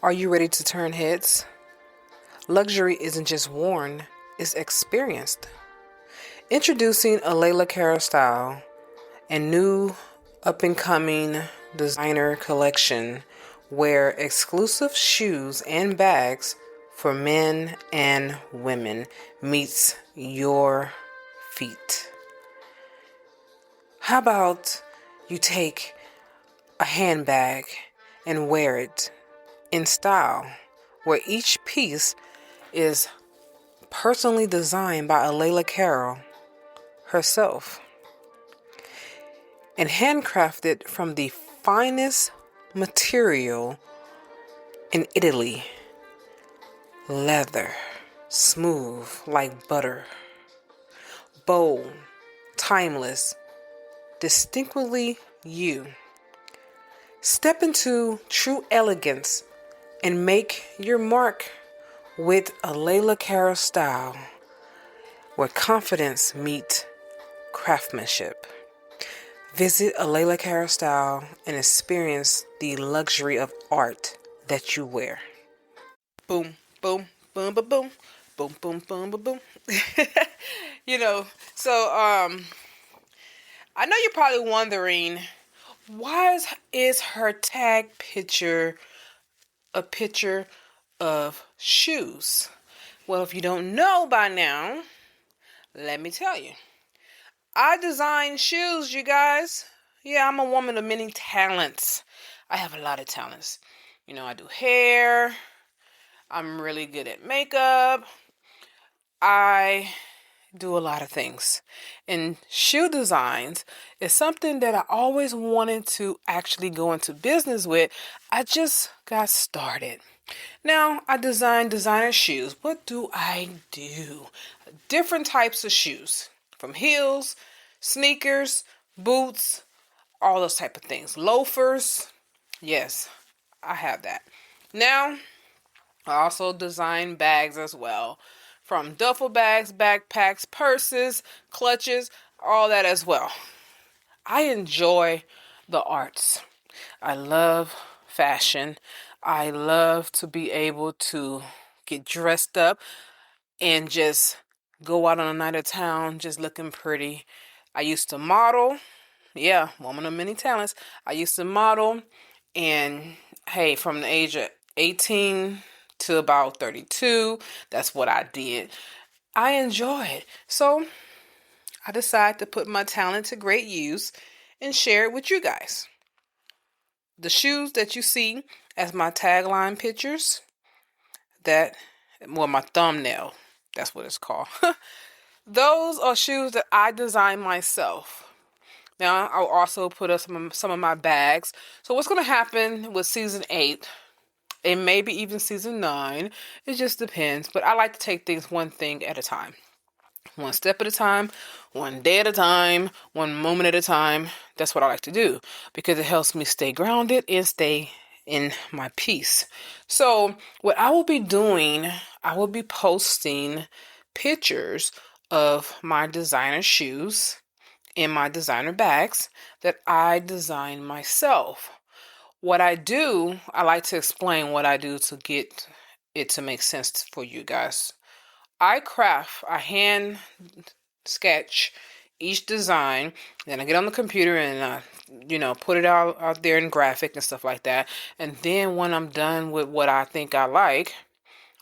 Are you ready to turn heads? Luxury isn't just worn, it's experienced. Introducing a Layla Carroll style and new up-and-coming designer collection where exclusive shoes and bags for men and women meets your feet. How about you take a handbag and wear it in style, where each piece is personally designed by a Layla Carroll herself and handcrafted from the finest material in Italy. Leather, smooth like butter, bold, timeless, distinctly you. Step into true elegance and make your mark with a Layla Carroll style where confidence meets craftsmanship. Visit a Layla Carroll style and experience the luxury of art that you wear. Boom, boom, boom, boom, boom, boom, boom, boom, boom, boom. I know you're probably wondering, why is her tag picture a picture of shoes? Well, if you don't know by now, let me tell you. I design shoes, you guys. Yeah, I'm a woman of many talents. I have a lot of talents. I do hair. I'm really good at makeup. I do a lot of things. And shoe designs is something that I always wanted to actually go into business with. I just got started. Now, I design designer shoes. What do I do? Different types of shoes. From heels, sneakers, boots, all those type of things. Loafers. Yes, I have that. Now, I also design bags as well. From duffel bags, backpacks, purses, clutches, all that as well. I enjoy the arts. I love fashion. I love to be able to get dressed up and just go out on a night of town just looking pretty. I used to model. Yeah, woman of many talents. I used to model, and hey, from the age of 18 to about 32, that's what I did. I enjoy it. So I decided to put my talent to great use and share it with you guys. The shoes that you see as my tagline pictures, my thumbnail, that's what it's called. Those are shoes that I designed myself. Now, I'll also put up some of my bags. So what's going to happen with season 8, and maybe even season 9, it just depends. But I like to take things one thing at a time. One step at a time, one day at a time, one moment at a time. That's what I like to do because it helps me stay grounded and stay in my peace. So what I will be doing, I will be posting pictures of my designer shoes and my designer bags that I design myself. What I do, I like to explain what I do to get it to make sense for you guys. I hand sketch each design, then I get on the computer and put it out there in graphic and stuff like that. And then when I'm done with what I think I like,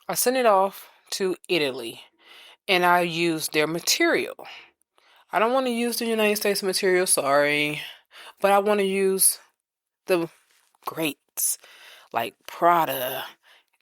I send it off to Italy and I use their material. I don't want to use the United States material, sorry, but I want to use the greats like Prada,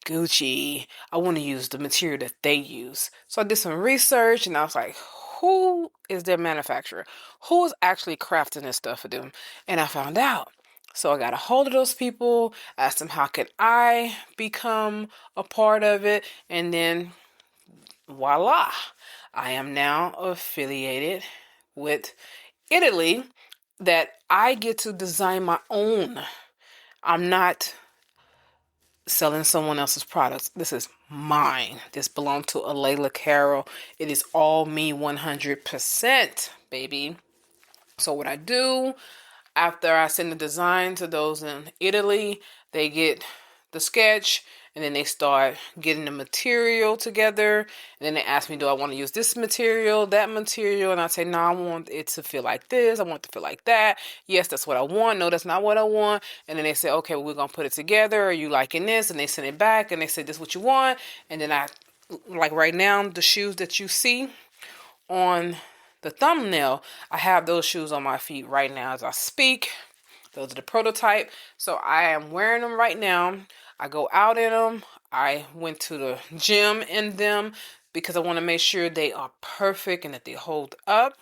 Gucci. I want to use the material that they use. So I did some research and I was like, who is their manufacturer? Who is actually crafting this stuff for them? And I found out. So I got a hold of those people, asked them how can I become a part of it, and then voila, I am now affiliated with Italy that I get to design my own. I'm not selling someone else's products. This is mine. This belongs to a Layla Carroll. It is all me 100%, baby. So what I do after I send the design to those in Italy, they get the sketch, and then they start getting the material together, and then they ask me, do I want to use this material, that material, and I say, no, I want it to feel like this, I want it to feel like that. Yes, that's what I want. No, that's not what I want. And then they say, okay, well, we're gonna put it together. Are you liking this? And they send it back, and they say, this is what you want. And then like right now, the shoes that you see on the thumbnail, I have those shoes on my feet right now as I speak. Those are the prototype. So I am wearing them right now. I go out in them. I went to the gym in them because I want to make sure they are perfect and that they hold up.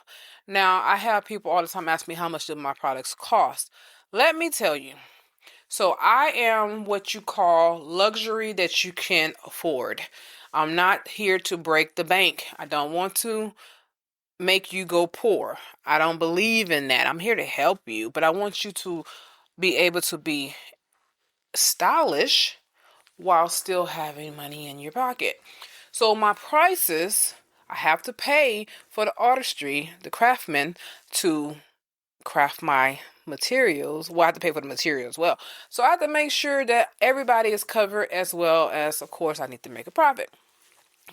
Now, I have people all the time ask me how much do my products cost. Let me tell you. So I am what you call luxury that you can afford. I'm not here to break the bank. I don't want to make you go poor. I don't believe in that. I'm here to help you, but I want you to be able to be stylish while still having money in your pocket. So my prices, I have to pay for the artistry, the craftsman, to craft my materials. Well, I have to pay for the material as well. So I have to make sure that everybody is covered, as well as, of course, I need to make a profit.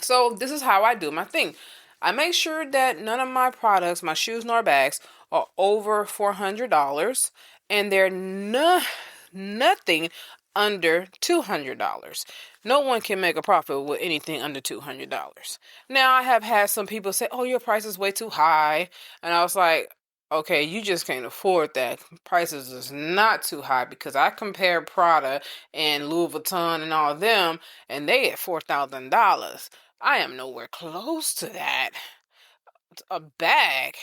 So this is how I do my thing. I make sure that none of my products, my shoes nor bags, are over $400, and they're nothing under $200. No one can make a profit with anything under $200. Now, I have had some people say, oh, your price is way too high. And I was like, okay, you just can't afford that. Prices is not too high, because I compare Prada and Louis Vuitton and all of them, and they at $4,000. I am nowhere close to that. A bag,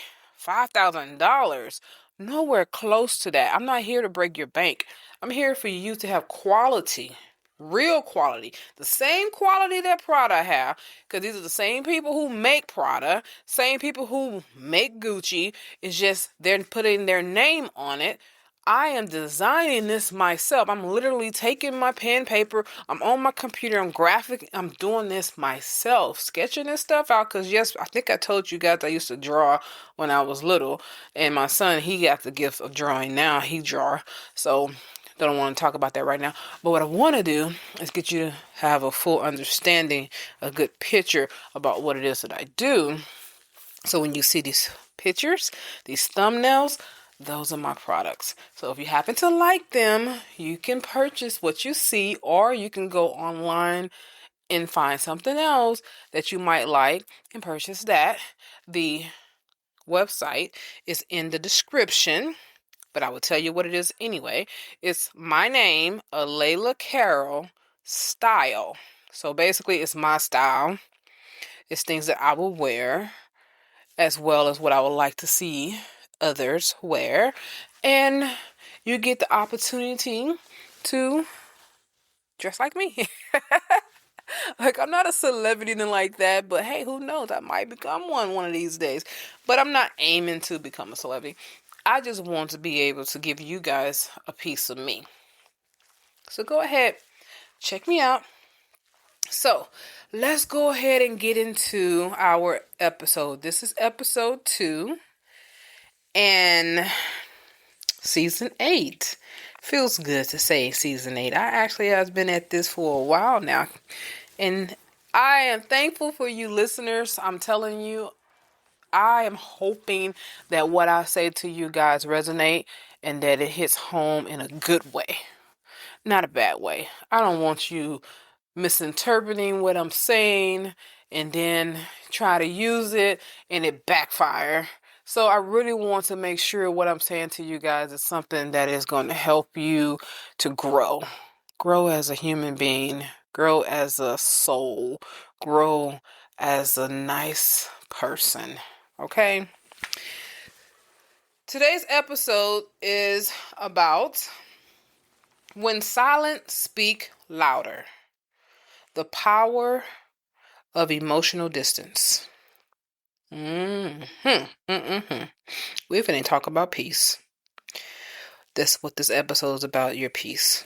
$5,000. Nowhere close to that. I'm not here to break your bank. I'm here for you to have quality, real quality, the same quality that Prada have, because these are the same people who make Prada, same people who make Gucci. It's just they're putting their name on it. I am designing this myself. I'm literally taking my pen, paper, I'm on my computer, I'm doing this myself, sketching this stuff out, because yes, I think I told you guys I used to draw when I was little, and my son, he got the gift of drawing now. He draw, so don't want to talk about that right now. But what I want to do is get you to have a full understanding, a good picture about what it is that I do. So when you see these pictures, these thumbnails, those are my products. So if you happen to like them, you can purchase what you see, or you can go online and find something else that you might like and purchase that. The website is in the description, but I will tell you what it is anyway. It's my name, Alayla Carroll style. So basically, it's my style. It's things that I will wear, as well as what I would like to see others wear. And you get the opportunity to dress like me. Like, I'm not a celebrity and like that, but hey, who knows? I might become one of these days. But I'm not aiming to become a celebrity. I just want to be able to give you guys a piece of me. So go ahead, check me out. So let's go ahead and get into our episode. This is episode 2 and season 8. Feels good to say season 8. I actually have been at this for a while now, and I am thankful for you listeners. I'm telling you, I am hoping that what I say to you guys resonate and that it hits home in a good way, not a bad way. I don't want you misinterpreting what I'm saying and then try to use it and it backfire. So I really want to make sure what I'm saying to you guys is something that is going to help you to grow. Grow as a human being, grow as a soul, grow as a nice person. Okay? Today's episode is about when silence speak louder. The power of emotional distance. We're finna talk about peace. That's what this episode is about, your peace.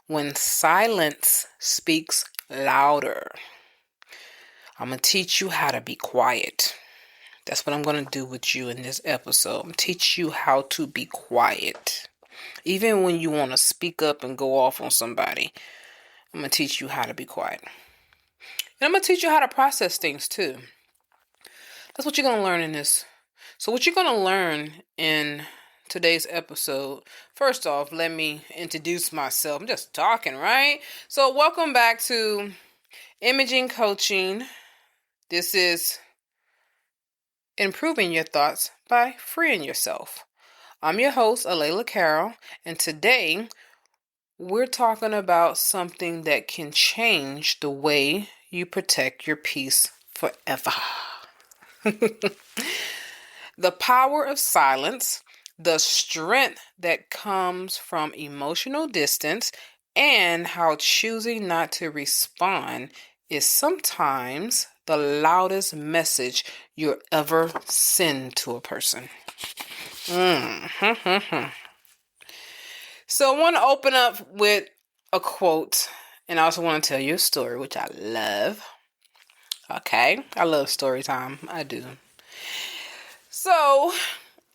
When silence speaks louder. I'm going to teach you how to be quiet. That's what I'm going to do with you in this episode. I'm teach you how to be quiet. Even when you want to speak up and go off on somebody, I'm going to teach you how to be quiet. And I'm going to teach you how to process things too. That's what you're going to learn in this. So what you're going to learn in today's episode, first off, let me introduce myself. I'm just talking, right? So welcome back to Imaging Coaching. This is improving your thoughts by freeing yourself. I'm your host, Alayla Carroll, and today we're talking about something that can change the way you protect your peace forever. The power of silence, the strength that comes from emotional distance, and how choosing not to respond is sometimes the loudest message you'll ever send to a person. So I want to open up with a quote, and I also want to tell you a story, which I love. Okay, I love story time. I do. So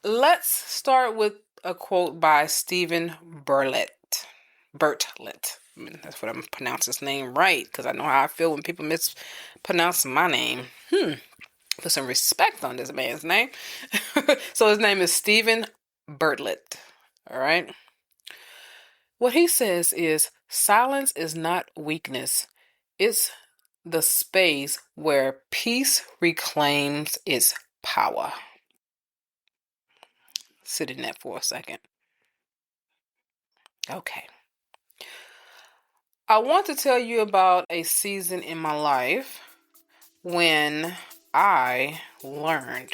let's start with a quote by Stephen Bertlet. I mean, that's what I'm pronouncing his name right, because I know how I feel when people mispronounce my name. Put some respect on this man's name. So his name is Stephen Bertlet. All right. What he says is, silence is not weakness. It's the space where peace reclaims its power. Sit in that for a second. Okay. I want to tell you about a season in my life when I learned.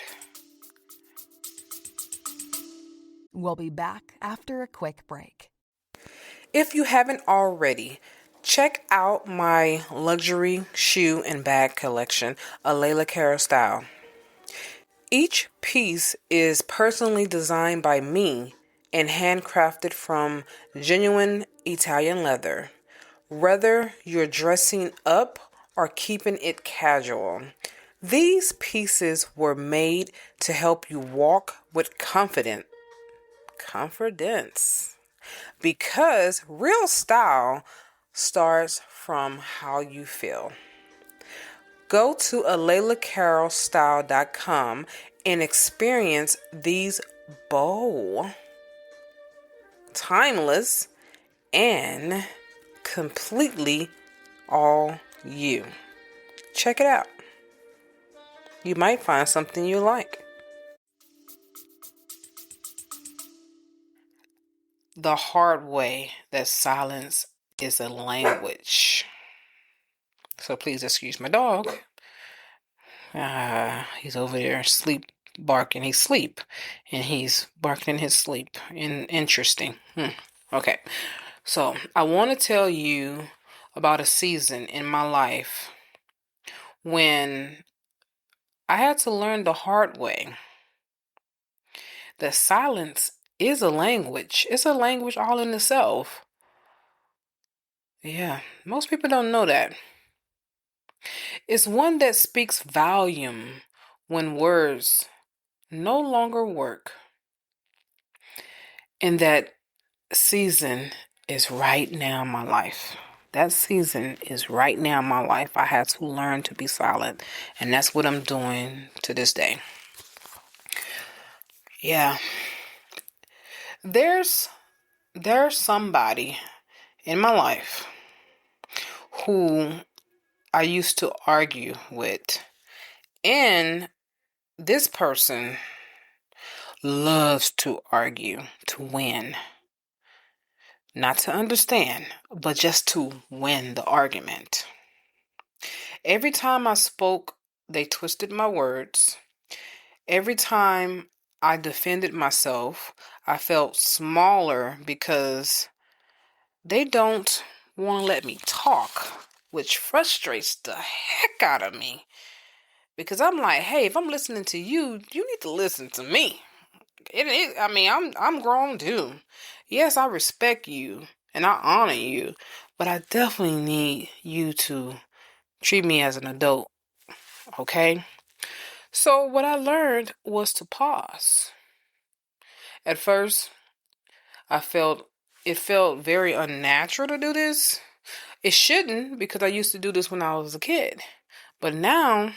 We'll be back after a quick break. If you haven't already, check out my luxury shoe and bag collection, Alayla Carroll style. Each piece is personally designed by me and handcrafted from genuine Italian leather. Whether you're dressing up or keeping it casual, these pieces were made to help you walk with confidence. Because real style starts from how you feel. Go to alaylacarrollstyle.com and experience these bold, timeless, and completely all you. Check it out. You might find something you like. The hard way that silence is a language. So please excuse my dog. He's over there barking. He's asleep, and he's barking in his sleep. Interesting. Okay. So I want to tell you about a season in my life when I had to learn the hard way that silence is a language. It's a language all in itself. Yeah, most people don't know that. It's one that speaks volume when words no longer work. And that season is right now in my life. That season is right now in my life. I had to learn to be silent. And that's what I'm doing to this day. Yeah. There's somebody in my life who I used to argue with. And this person loves to argue to win. Not to understand, but just to win the argument. Every time I spoke, they twisted my words. Every time I defended myself, I felt smaller because they don't want to let me talk, which frustrates the heck out of me. Because I'm like, hey, if I'm listening to you, you need to listen to me. I'm grown too. Yes, I respect you and I honor you, but I definitely need you to treat me as an adult, okay? So what I learned was to pause. At first, I felt it felt very unnatural to do this. It shouldn't, because I used to do this when I was a kid. But now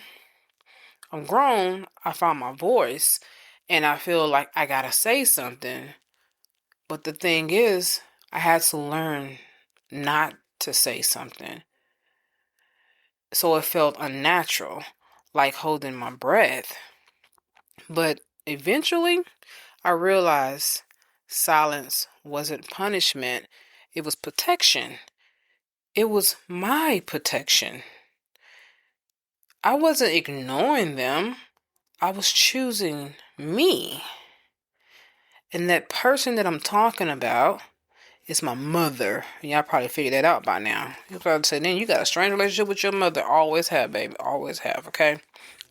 I'm grown, I found my voice, and I feel like I gotta say something. But the thing is, I had to learn not to say something. So it felt unnatural, like holding my breath. But eventually, I realized silence wasn't punishment, it was protection. It was my protection. I wasn't ignoring them, I was choosing me. And that person that I'm talking about is my mother. Y'all probably figured that out by now. You probably say, then you got a strange relationship with your mother. Always have, baby. Always have, okay?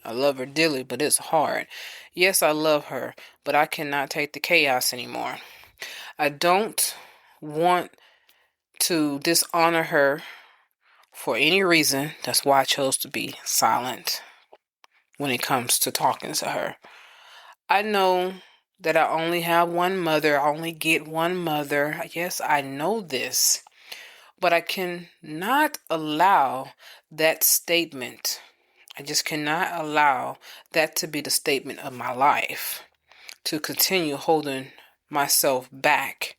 I love her dearly, but it's hard. Yes, I love her, but I cannot take the chaos anymore. I don't want to dishonor her for any reason. That's why I chose to be silent when it comes to talking to her. I know that I only have one mother. I only get one mother. Yes, I know this. But I cannot allow that statement. I just cannot allow that to be the statement of my life, to continue holding myself back.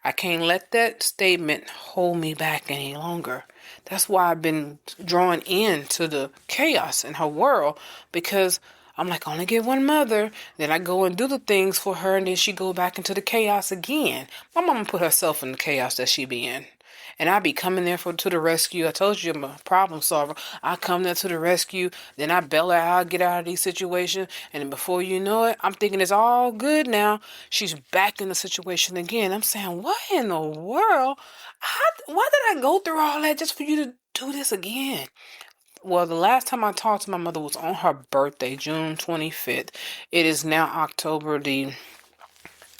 I can't let that statement hold me back any longer. That's why I've been drawn into the chaos in her world, because I'm like, I only get one mother. Then I go and do the things for her, and then she go back into the chaos again. My mama put herself in the chaos that she be in. And I be coming there to the rescue. I told you I'm a problem solver. I come there to the rescue. Then I bail her out, get out of these situations. And then before you know it, I'm thinking it's all good now. She's back in the situation again. I'm saying, what in the world? Why did I go through all that just for you to do this again? Well, the last time I talked to my mother was on her birthday, June 25th. It is now October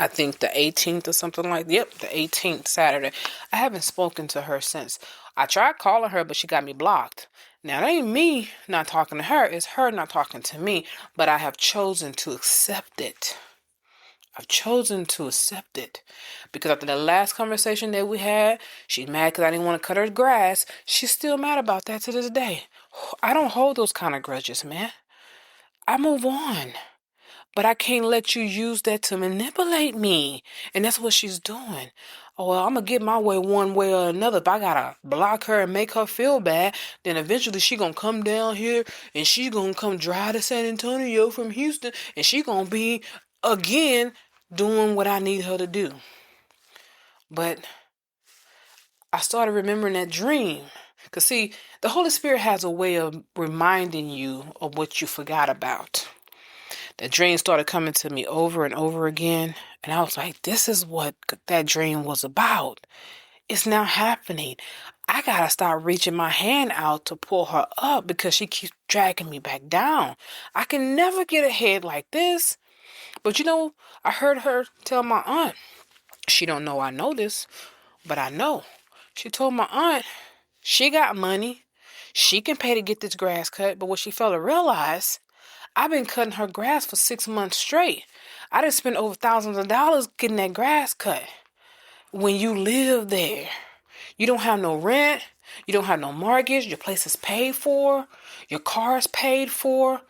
I think the 18th or something like that. Yep, the 18th, Saturday. I haven't spoken to her since. I tried calling her, but she got me blocked. Now, it ain't me not talking to her. It's her not talking to me. But I have chosen to accept it. I've chosen to accept it. Because after the last conversation that we had, she's mad because I didn't want to cut her grass. She's still mad about that to this day. I don't hold those kind of grudges, man. I move on. But I can't let you use that to manipulate me. And that's what she's doing. Oh, well, I'm going to get my way one way or another. If I got to block her and make her feel bad, then eventually she going to come down here and she's going to come drive to San Antonio from Houston. And she going to be, again, doing what I need her to do. But I started remembering that dream. Because, see, the Holy Spirit has a way of reminding you of what you forgot about. That dream started coming to me over and over again. And I was like, this is what that dream was about. It's now happening. I got to start reaching my hand out to pull her up because she keeps dragging me back down. I can never get ahead like this. But you know, I heard her tell my aunt. She don't know I know this, but I know. She told my aunt she got money. She can pay to get this grass cut. But what she failed to realize, I've been cutting her grass for 6 months straight. I done spent over thousands of dollars getting that grass cut. When you live there, you don't have no rent, you don't have no mortgage, your place is paid for, your car is paid for.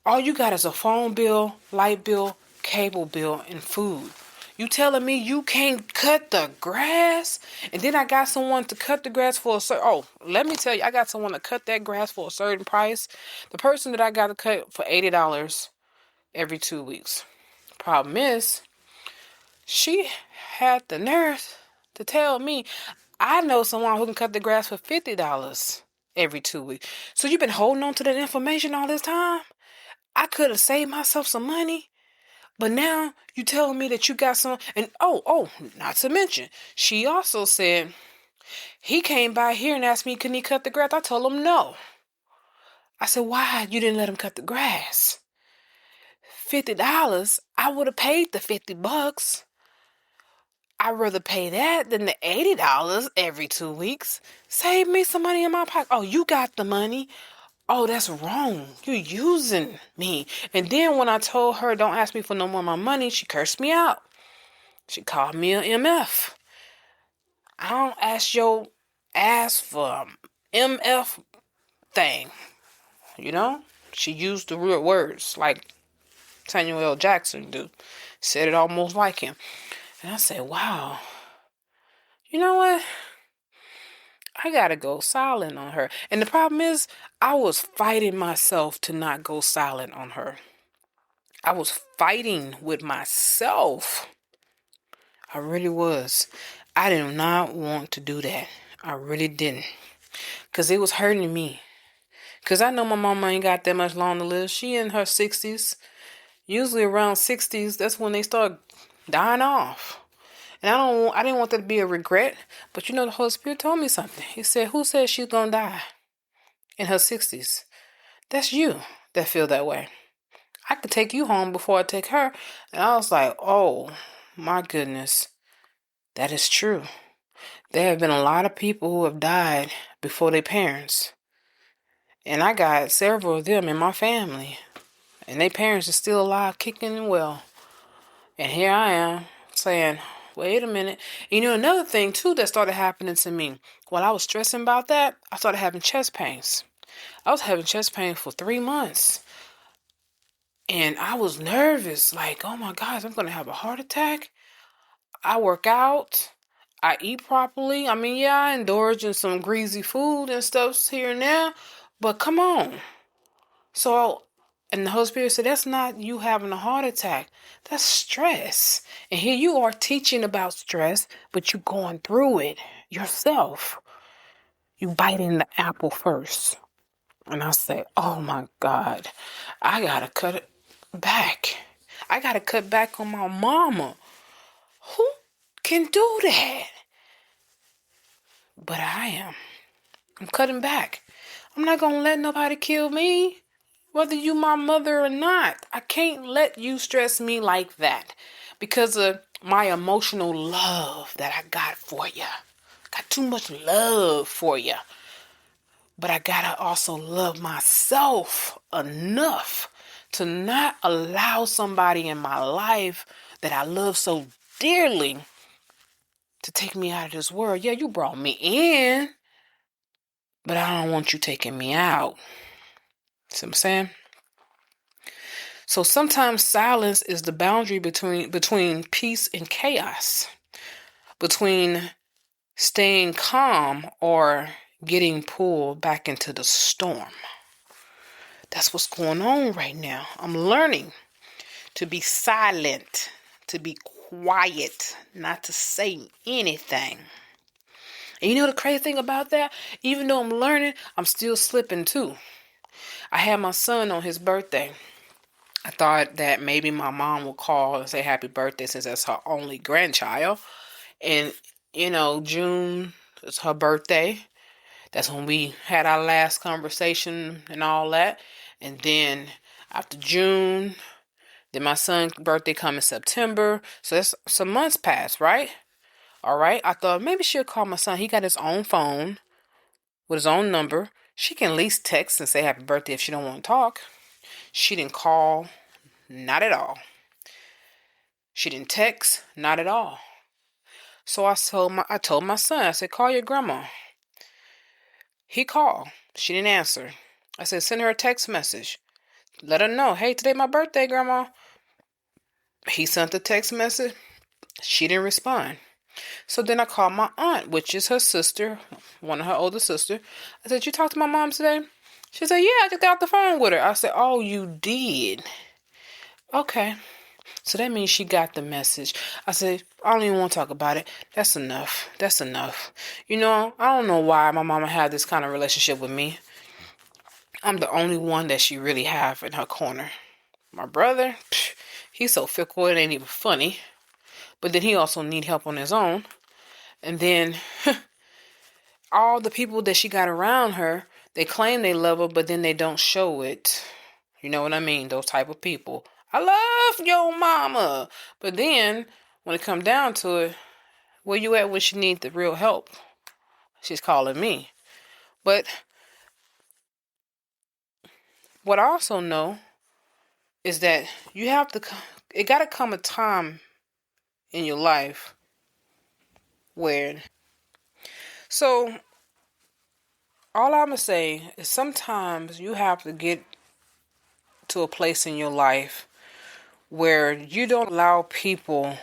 All you got is a phone bill, light bill, cable bill, and food. You telling me you can't cut the grass? And then I got someone to cut the grass for a certain... Oh, let me tell you, I got someone to cut that grass for a certain price. The person that I got to cut for $80 every 2 weeks. Problem is, she had the nerve to tell me, I know someone who can cut the grass for $50 every 2 weeks. So you've been holding on to that information all this time? I could have saved myself some money. But now you telling me that you got some, and not to mention, she also said, he came by here and asked me, can he cut the grass? I told him no. I said, why you didn't let him cut the grass? $50, I would have paid the $50. I'd rather pay that than the $80 every 2 weeks. Save me some money in my pocket. Oh, you got the money. Oh, that's wrong. You're using me. And then when I told her, don't ask me for no more of my money, she cursed me out. She called me a MF. I don't ask your ass for MF thing. You know? She used the real words like Samuel L. Jackson do. Said it almost like him. And I said, wow. You know what? I gotta go silent on her. And the problem is, I was fighting myself to not go silent on her. I was fighting with myself. I really was. I did not want to do that. I really didn't. Because it was hurting me. Because I know my mama ain't got that much long to live. She in her 60s. Usually around 60s, that's when they start dying off. And I didn't want that to be a regret. But you know, the Holy Spirit told me something. He said, who said she's going to die in her 60s? That's you that feel that way. I could take you home before I take her. And I was like, oh, my goodness. That is true. There have been a lot of people who have died before their parents. And I got several of them in my family. And their parents are still alive, kicking and well. And here I am saying, wait a minute. You know, another thing, too, that started happening to me. While I was stressing about that, I started having chest pains. I was having chest pain for 3 months. And I was nervous. Like, oh my gosh, I'm going to have a heart attack. I work out. I eat properly. I mean, yeah, I indulge in some greasy food and stuff here and there. But come on. So, and the Holy Spirit said, that's not you having a heart attack. That's stress. And here you are teaching about stress, but you going through it yourself. You biting the apple first. And I say, oh my God, I got to cut it back. I got to cut back on my mama. Who can do that? But I am. I'm cutting back. I'm not going to let nobody kill me. Whether you my mother or not, I can't let you stress me like that because of my emotional love that I got for you. Got too much love for you. But I gotta also love myself enough to not allow somebody in my life that I love so dearly to take me out of this world. Yeah, you brought me in, but I don't want you taking me out. See what I'm saying? So sometimes silence is the boundary between peace and chaos, between staying calm or getting pulled back into the storm. That's what's going on right now. I'm learning to be silent, to be quiet, not to say anything. And you know the crazy thing about that? Even though I'm learning, I'm still slipping too. I had my son on his birthday. I thought that maybe my mom would call and say happy birthday since that's her only grandchild. And, you know, June is her birthday. That's when we had our last conversation and all that. And then after June, then my son's birthday come in September. So that's some months passed, right? All right. I thought maybe she'll call my son. He got his own phone with his own number. She can at least text and say happy birthday if she don't want to talk. She didn't call. Not at all. She didn't text. Not at all. So I told my son, I said, call your grandma. He called. She didn't answer. I said, send her a text message. Let her know, hey, today my birthday, grandma. He sent the text message. She didn't respond. So then I called my aunt, which is her sister, one of her older sisters. I said, you talked to my mom today? She said, yeah, I just got off the phone with her. I said, oh, you did? Okay. So that means she got the message. I said, I don't even want to talk about it. That's enough. That's enough. You know, I don't know why my mama had this kind of relationship with me. I'm the only one that she really have in her corner. My brother, he's so fickle it ain't even funny. But then he also need help on his own. And then all the people that she got around her, they claim they love her, but then they don't show it. You know what I mean? Those type of people. I love your mama. But then, when it come down to it, where you at when she need the real help? She's calling me. But what I also know is that you have to, it got to come a time in your life where, so all I'm going to say is sometimes you have to get to a place in your life where you don't allow people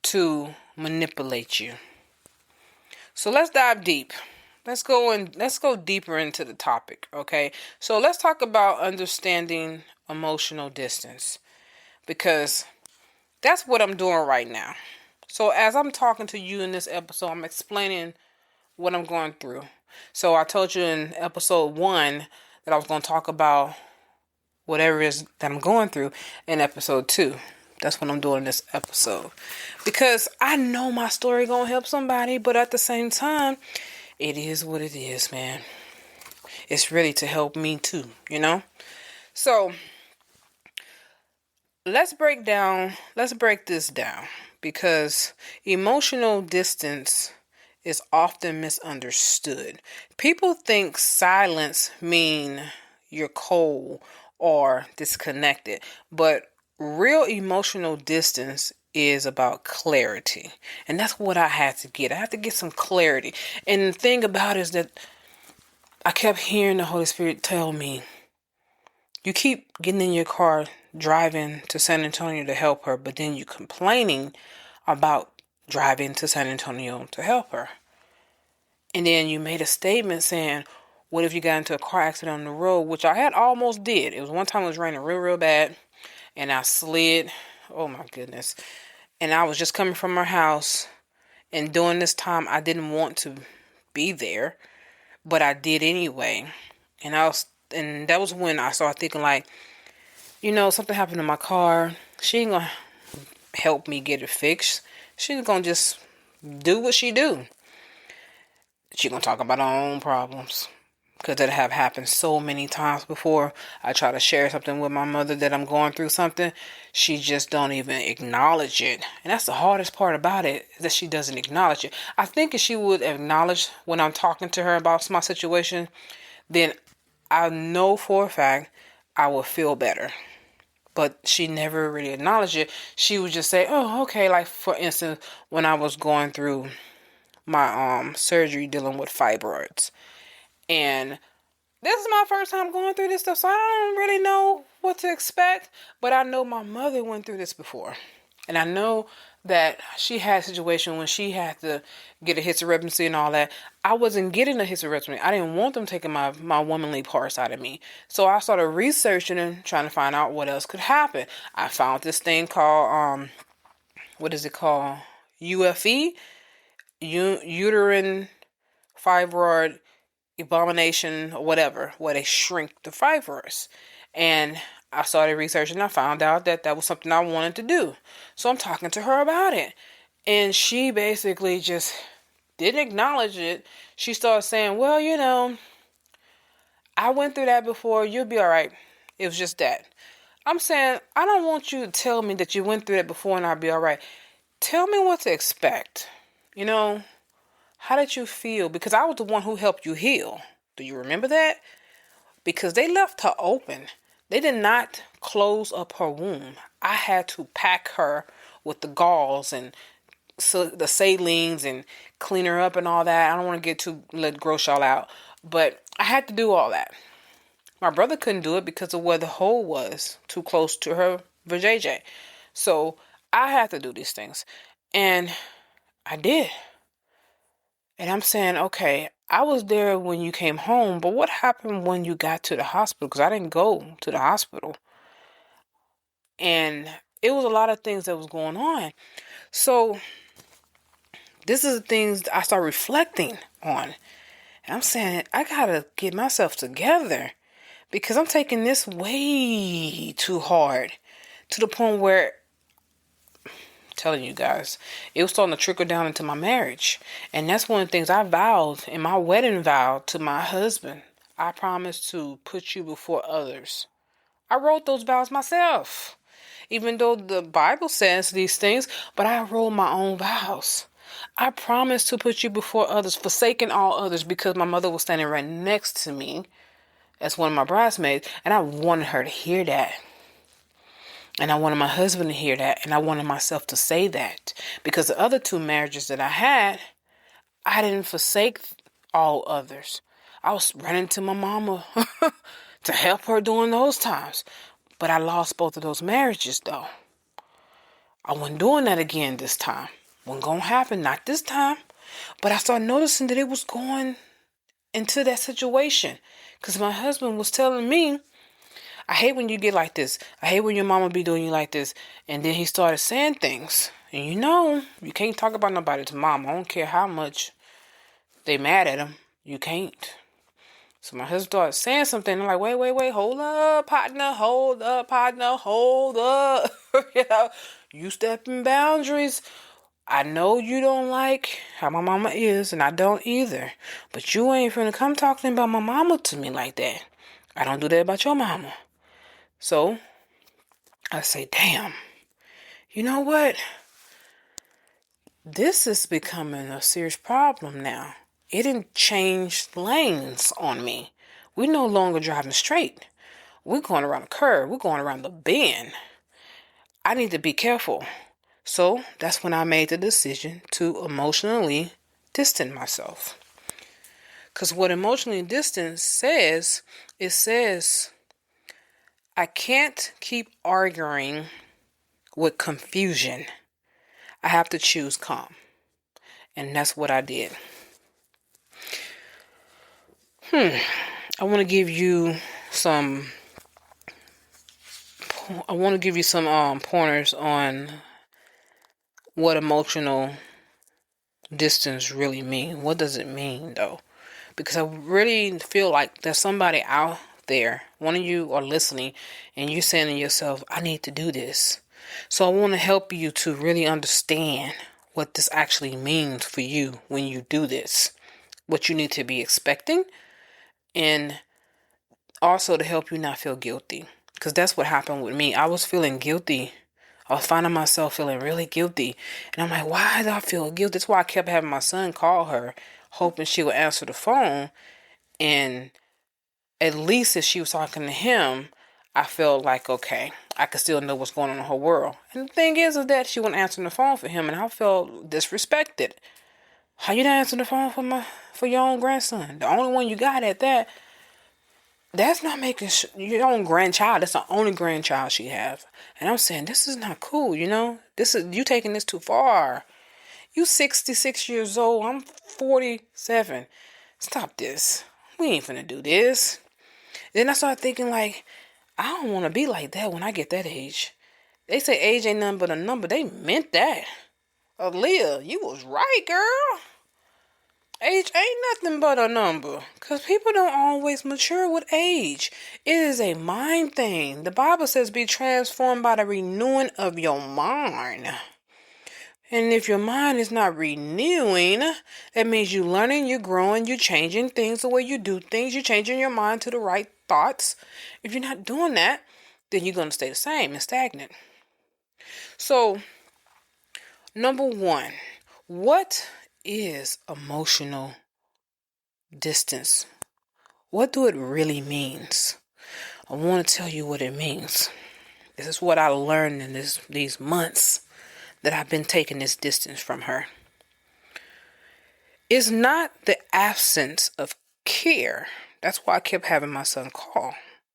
to manipulate you. So let's dive deep. Let's go deeper into the topic, okay? So let's talk about understanding emotional distance, because that's what I'm doing right now. So as I'm talking to you in this episode, I'm explaining what I'm going through. So I told you in episode 1 that I was going to talk about whatever it is that I'm going through in episode 2. That's what I'm doing in this episode. Because I know my story gonna help somebody, but at the same time, it is what it is, man. It's really to help me too, you know? So let's break this down, because emotional distance is often misunderstood. People think silence mean you're cold or disconnected, but real emotional distance is about clarity. And that's what I had to get. I had to get some clarity. And the thing about it is that I kept hearing the Holy Spirit tell me, you keep getting in your car driving to San Antonio to help her, but then you complaining about driving to San Antonio to help her. And then you made a statement saying, what if you got into a car accident on the road, which I had almost did. It was one time it was raining real, real bad, and I slid. Oh my goodness. And I was just coming from our house, and during this time I didn't want to be there, but I did anyway. And that was when I started thinking, like, something happened to my car. She ain't gonna help me get it fixed. She's gonna just do what she do. She gonna talk about her own problems, because it have happened so many times before. I try to share something with my mother that I'm going through something. She just don't even acknowledge it. And that's the hardest part about it, is that she doesn't acknowledge it. I think if she would acknowledge when I'm talking to her about my situation, then I know for a fact I will feel better. But she never really acknowledged it. She would just say, oh, okay. Like, for instance, when I was going through my surgery dealing with fibroids. And this is my first time going through this stuff, so I don't really know what to expect. But I know my mother went through this before. And I know that she had a situation when she had to get a hysterectomy and all that. I wasn't getting a hysterectomy. I didn't want them taking my womanly parts out of me. So I started researching and trying to find out what else could happen. I found this thing called, what is it called? UFE? Uterine fibroid abomination or whatever, where they shrink the fibroids. And I started researching and I found out that was something I wanted to do. So I'm talking to her about it. And she basically just didn't acknowledge it. She started saying, well, I went through that before. You'll be all right. It was just that. I'm saying, I don't want you to tell me that you went through that before and I'll be all right. Tell me what to expect. How did you feel? Because I was the one who helped you heal. Do you remember that? Because they left her open. They did not close up her womb. I had to pack her with the gauze and the salines and clean her up and all that. I don't want to let gross y'all out. But I had to do all that. My brother couldn't do it because of where the hole was, too close to her vajayjay. So I had to do these things. And I did. And I'm saying, okay, I was there when you came home, but what happened when you got to the hospital? Because I didn't go to the hospital. And it was a lot of things that was going on. So this is the things I start reflecting on. And I'm saying, I got to get myself together, because I'm taking this way too hard, to the point where, telling you guys, it was starting to trickle down into my marriage. And that's one of the things I vowed in my wedding vow to my husband. I promised to put you before others. I wrote those vows myself, even though the Bible says these things, but I wrote my own vows. I promised to put you before others, forsaking all others, because my mother was standing right next to me as one of my bridesmaids, and I wanted her to hear that. And I wanted my husband to hear that, and I wanted myself to say that. Because the other two marriages that I had, I didn't forsake all others. I was running to my mama to help her during those times. But I lost both of those marriages, though. I wasn't doing that again this time. Wasn't going to happen, not this time. But I started noticing that it was going into that situation. Because my husband was telling me, I hate when you get like this. I hate when your mama be doing you like this. And then he started saying things. And you can't talk about nobody to mom. I don't care how much they mad at him. You can't. So my husband started saying something. I'm like, wait, hold up, partner, hold up. You stepping boundaries. I know you don't like how my mama is, and I don't either. But you ain't finna come talking about my mama to me like that. I don't do that about your mama. So I say, damn, you know what? This is becoming a serious problem now. It didn't change lanes on me. We're no longer driving straight. We're going around a curve. We're going around the bend. I need to be careful. So that's when I made the decision to emotionally distance myself. Because what emotionally distance says, it says, I can't keep arguing with confusion. I have to choose calm. And that's what I did. I want to give you some pointers on what emotional distance really mean. What does it mean though? Because I really feel like there's somebody out there, one of you are listening, and you're saying to yourself, I need to do this. So I want to help you to really understand what this actually means for you when you do this, what you need to be expecting, and also to help you not feel guilty. Because that's what happened with me. I was feeling guilty. I was finding myself feeling really guilty. And I'm like, why do I feel guilty? That's why I kept having my son call her, hoping she would answer the phone. And at least if she was talking to him, I felt like, okay, I could still know what's going on in her world. And the thing is that she wasn't answering the phone for him, and I felt disrespected. How you not answering the phone for your own grandson? The only one you got at that. That's not making your own grandchild. That's the only grandchild she has. And I'm saying, this is not cool, you taking this too far. You 66 years old. I'm 47. Stop this. We ain't finna do this. Then I started thinking like, I don't want to be like that when I get that age. They say age ain't nothing but a number. They meant that. Aaliyah, you was right, girl. Age ain't nothing but a number. Because people don't always mature with age. It is a mind thing. The Bible says be transformed by the renewing of your mind. And if your mind is not renewing, that means you're learning, you're growing, you're changing things, the way you do things. You're changing your mind to the right thoughts. If you're not doing that, then you're going to stay the same and stagnant. So, number one, what is emotional distance? What do it really means? I want to tell you what it means. This is what I learned in these months that I've been taking this distance from her. It's not the absence of care. That's why I kept having my son call,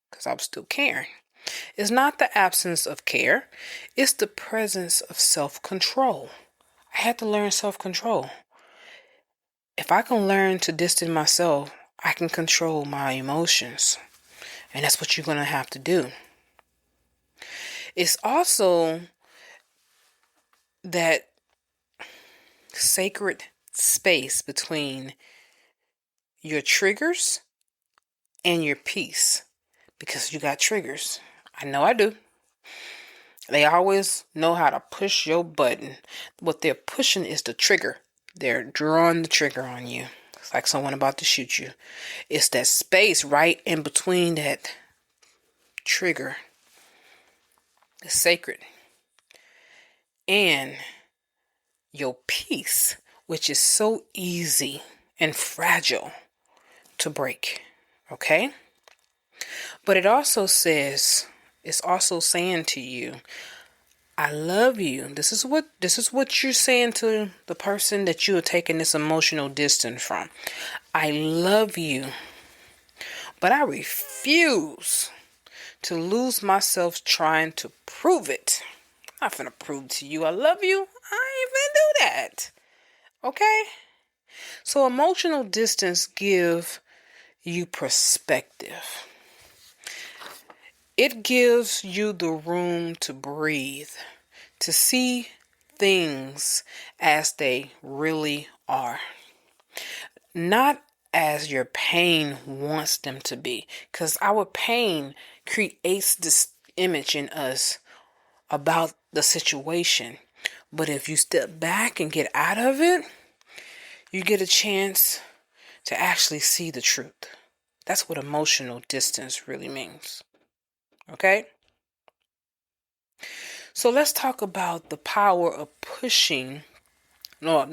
because I was still caring. It's not the absence of care. It's the presence of self-control. I had to learn self-control. If I can learn to distance myself, I can control my emotions. And that's what you're going to have to do. It's also that sacred space between your triggers and your peace. Because you got triggers. I know I do. They always know how to push your button. What they're pushing is the trigger. They're drawing the trigger on you. It's like someone about to shoot you. It's that space right in between that trigger. It's sacred. And your peace, which is so easy and fragile to break. Okay? But it also says It's also saying to you, I love you. This is what you're saying to the person that you are taking this emotional distance from. I love you, but I refuse to lose myself trying to prove it. I'm not finna prove to you I love you. I ain't finna do that. Okay? So emotional distance give you perspective. It gives you the room to breathe, to see things as they really are, not as your pain wants them to be. Because our pain creates this image in us about the situation. But if you step back and get out of it, you get a chance to actually see the truth. That's what emotional distance really means. Okay? So let's talk about the power of pushing. No.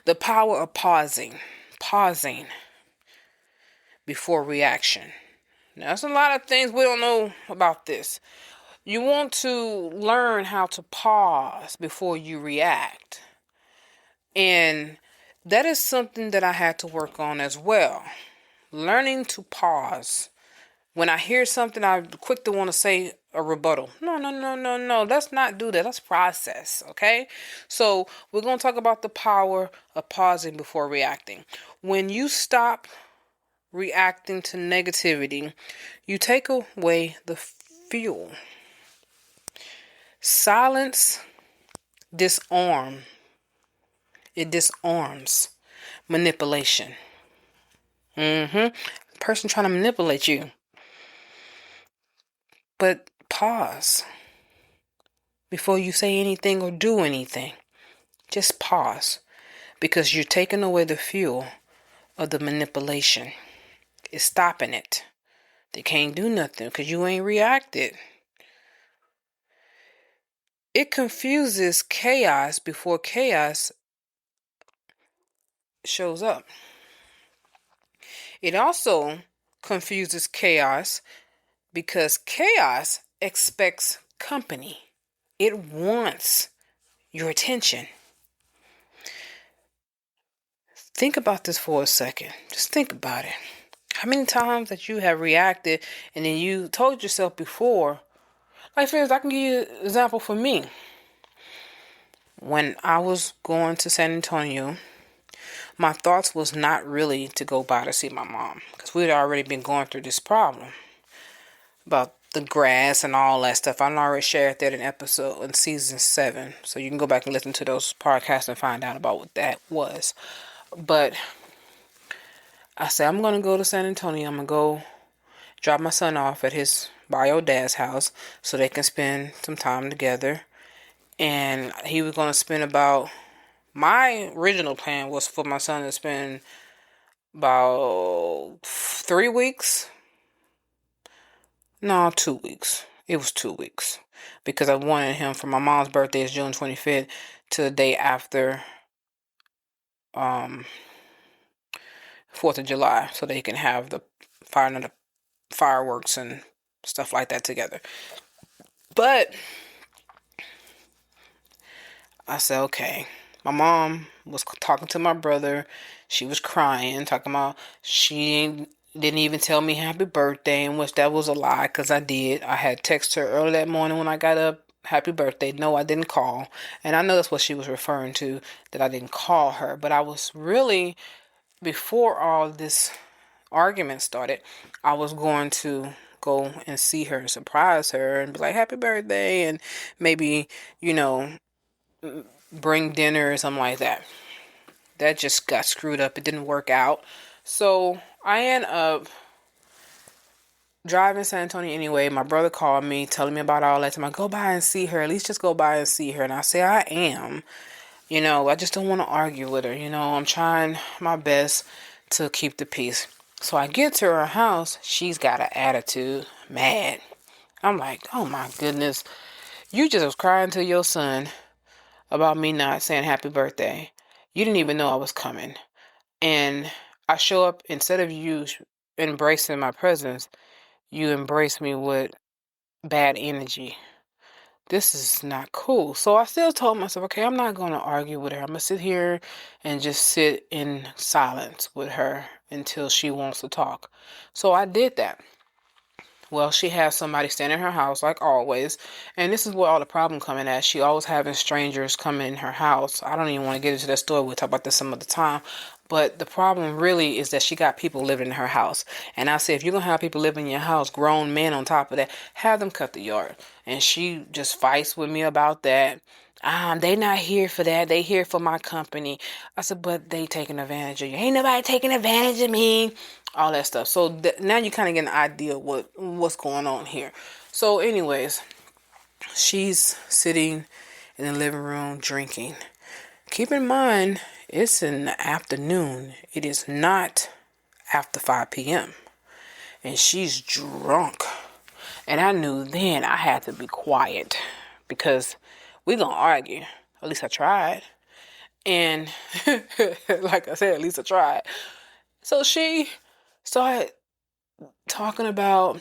The power of pausing. Pausing before reaction. Now, there's a lot of things we don't know about this. You want to learn how to pause before you react. And that is something that I had to work on as well. Learning to pause. When I hear something, I'm quick to want to say a rebuttal. No. Let's not do that. Let's process, okay? So we're going to talk about the power of pausing before reacting. When you stop reacting to negativity, you take away the fuel. Silence disarm. It disarms manipulation. Person trying to manipulate you. But pause before you say anything or do anything. Just pause, because you're taking away the fuel of the manipulation. It's stopping it. They can't do nothing because you ain't reacted. It confuses chaos before chaos shows up. It also confuses chaos because chaos expects company. It wants your attention. Think about this for a second. Just think about it. How many times that you have reacted and then you told yourself before, like for instance, I can give you an example for me. When I was going to San Antonio, my thoughts was not really to go by to see my mom, because we had already been going through this problem about the grass and all that stuff. I already shared that in season 7, so you can go back and listen to those podcasts and find out about what that was. But I said, I'm going to go to San Antonio. I'm going to go drop my son off at his bio dad's house so they can spend some time together. And he was going to spend about, my original plan was for my son to spend about 3 weeks. No, 2 weeks. It was 2 weeks. Because I wanted him, for my mom's birthday is June 25th, to the day after 4th of July, so they can have the fireworks and stuff like that together. But I said, okay. My mom was talking to my brother. She was crying, talking about didn't even tell me happy birthday, and which that was a lie, because I did. I had texted her early that morning when I got up, happy birthday. No, I didn't call. And I know that's what she was referring to, that I didn't call her. But I was really, before all this argument started, I was going to go and see her and surprise her and be like, happy birthday, and maybe, bring dinner or something like that. That just got screwed up. It didn't work out. So I ended up driving San Antonio anyway. My brother called me, telling me about all that time. I go by and see her. At least just go by and see her. And I say, I am. I just don't want to argue with her. I'm trying my best to keep the peace. So I get to her house. She's got an attitude. Mad. I'm like, oh my goodness. You just was crying to your son about me not saying happy birthday. You didn't even know I was coming. And I show up, instead of you embracing my presence, you embrace me with bad energy. This is not cool. So I still told myself, okay, I'm not going to argue with her. I'm going to sit here and just sit in silence with her until she wants to talk. So I did that. Well, she has somebody staying in her house, like always. And this is where all the problem coming at. She always having strangers come in her house. I don't even want to get into that story. We'll talk about this some other time. But the problem really is that she got people living in her house. And I said, if you're going to have people living in your house, grown men on top of that, have them cut the yard. And she just fights with me about that. They not here for that. They here for my company. I said, but they taking advantage of you. Ain't nobody taking advantage of me. All that stuff. So now you kind of get an idea of what's going on here. So anyways, she's sitting in the living room drinking. Keep in mind, it's in the afternoon. It is not after 5 p.m. And she's drunk. And I knew then I had to be quiet because we're going to argue. At least I tried. And like I said, at least I tried. So she started talking about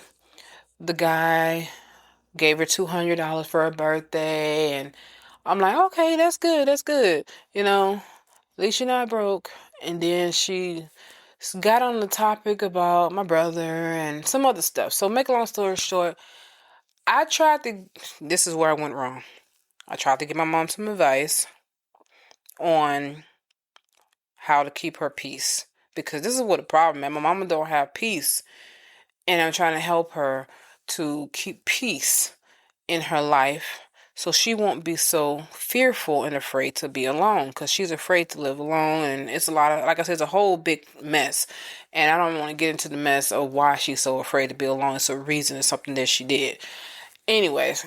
the guy gave her $200 for her birthday. And I'm like, okay, that's good. That's good. At least you're not broke. And then she got on the topic about my brother and some other stuff. So make a long story short, this is where I went wrong. I tried to give my mom some advice on how to keep her peace. Because this is what the problem is. My mama don't have peace. And I'm trying to help her to keep peace in her life so she won't be so fearful and afraid to be alone, because she's afraid to live alone. And it's a lot of, like I said, it's a whole big mess. And I don't want to get into the mess of why she's so afraid to be alone. It's a reason. It's something that she did. Anyways,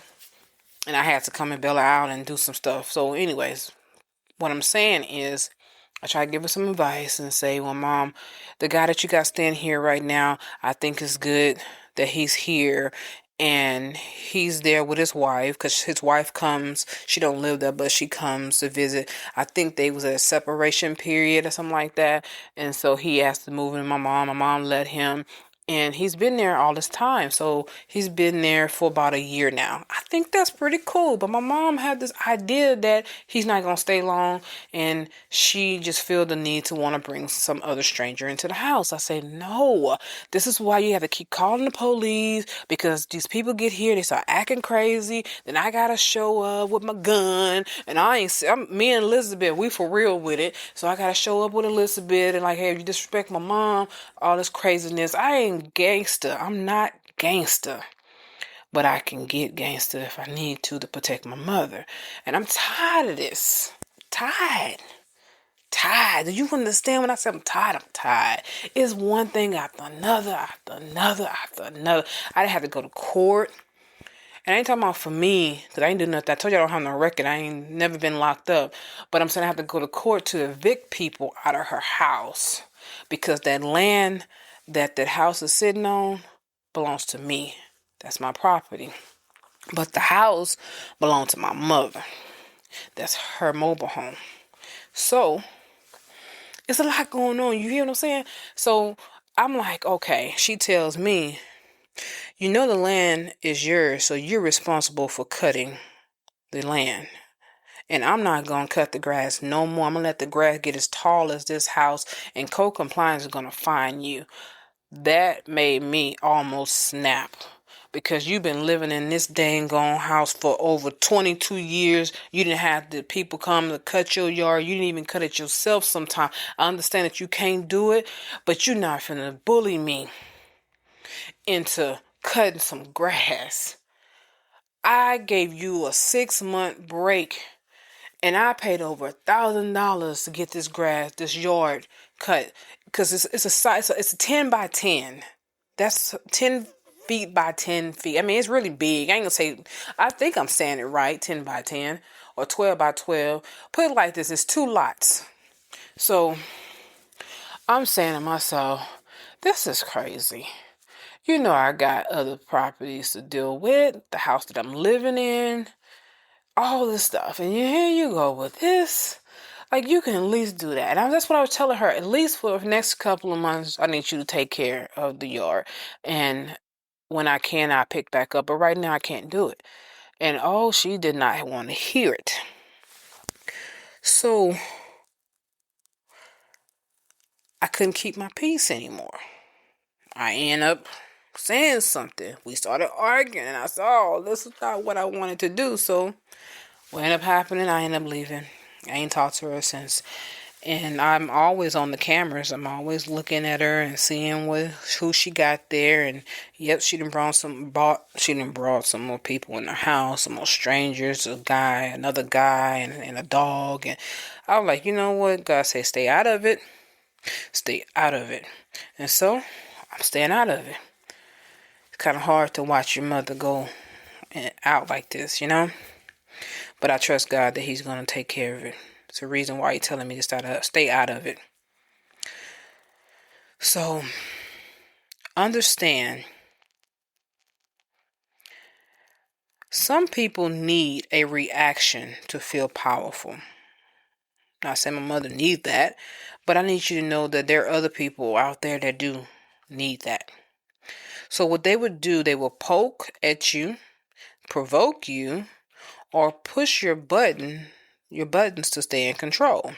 and I had to come and bail her out and do some stuff. So anyways, what I'm saying is, I try to give her some advice and say, well, Mom, the guy that you got staying here right now, I think it's good that he's here and he's there with his wife, because his wife comes. She don't live there, but she comes to visit. I think they was at a separation period or something like that. And so he asked to move in with my mom. My mom let him. And he's been there all this time. So he's been there for about a year now. I think that's pretty cool. But my mom had this idea that he's not going to stay long. And she just feel the need to want to bring some other stranger into the house. I say, no, this is why you have to keep calling the police, because these people get here, they start acting crazy. Then I got to show up with my gun. And me and Elizabeth, we for real with it. So I got to show up with Elizabeth and like, hey, if you disrespect my mom, all this craziness. I ain't gangster. I'm not gangster. But I can get gangster if I need to protect my mother. And I'm tired of this. Tired. Do you understand when I say I'm tired? I'm tired. It's one thing after another, after another, after another. I had to go to court. And I ain't talking about for me, because I ain't do nothing. I told you I don't have no record. I ain't never been locked up. But I'm saying I have to go to court to evict people out of her house, because that land that house is sitting on belongs to me. That's my property. But the house belongs to my mother. That's her mobile home. So it's a lot going on. You hear what I'm saying? So I'm like, okay. She tells me, the land is yours, so you're responsible for cutting the land. And I'm not going to cut the grass no more. I'm going to let the grass get as tall as this house, and code compliance is going to fine you. That made me almost snap, because you've been living in this dang gone house for over 22 years. You didn't have the people come to cut your yard. You didn't even cut it yourself sometime. I understand that you can't do it, but you're not finna bully me into cutting some grass. I gave you a 6-month break, and I paid over $1,000 to get this yard cut, because it's a size. It's a 10 by 10. That's 10 feet by 10 feet. I mean, it's really big. I ain't gonna say. I think I'm saying it right. 10 by 10 or 12 by 12. Put it like this: it's 2 lots. So I'm saying to myself, this is crazy. I got other properties to deal with, the house that I'm living in, all this stuff. And here you go with this. Like, you can at least do that. And that's what I was telling her. At least for the next couple of months, I need you to take care of the yard. And when I can, I pick back up. But right now, I can't do it. And oh, she did not want to hear it. So I couldn't keep my peace anymore. I end up saying something. We started arguing, and I said, oh, this is not what I wanted to do. So what ended up happening, I ended up leaving. I ain't talked to her since. And I'm always on the cameras. I'm always looking at her and seeing who she got there. And yep, she done brought some more people in the house, some more strangers, another guy, and a dog. And I was like, you know what? God say, stay out of it. Stay out of it. And so I'm staying out of it. It's kind of hard to watch your mother go out like this, you know? But I trust God that He's going to take care of it. It's a reason why He's telling me to stay out of it. So, understand, some people need a reaction to feel powerful. Not saying my mother needs that, but I need you to know that there are other people out there that do need that. So what they would do, they will poke at you, provoke you, or push your buttons to stay in control.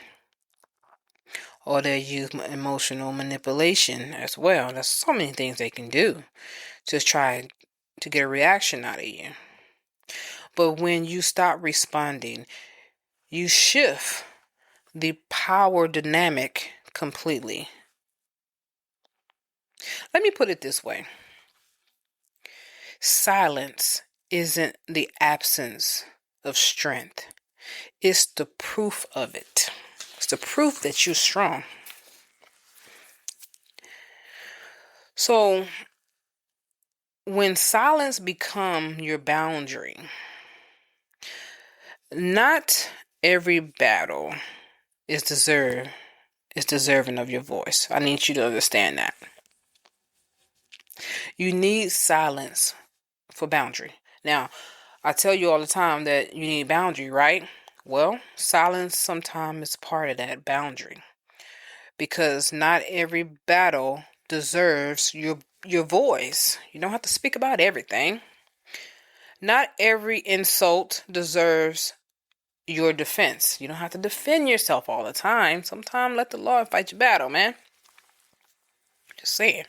Or they use emotional manipulation as well. There's so many things they can do to try to get a reaction out of you. But when you stop responding, you shift the power dynamic completely. Let me put it this way. Silence isn't the absence of strength. It's the proof of it. It's the proof that you're strong. So when silence becomes your boundary, not every battle is deserving of your voice. I need you to understand that. You need silence for boundary. Now, I tell you all the time that you need boundary, right? Well, silence sometimes is part of that boundary, because not every battle deserves your voice. You don't have to speak about everything. Not every insult deserves your defense. You don't have to defend yourself all the time. Sometimes let the Lord fight your battle, man. Just saying.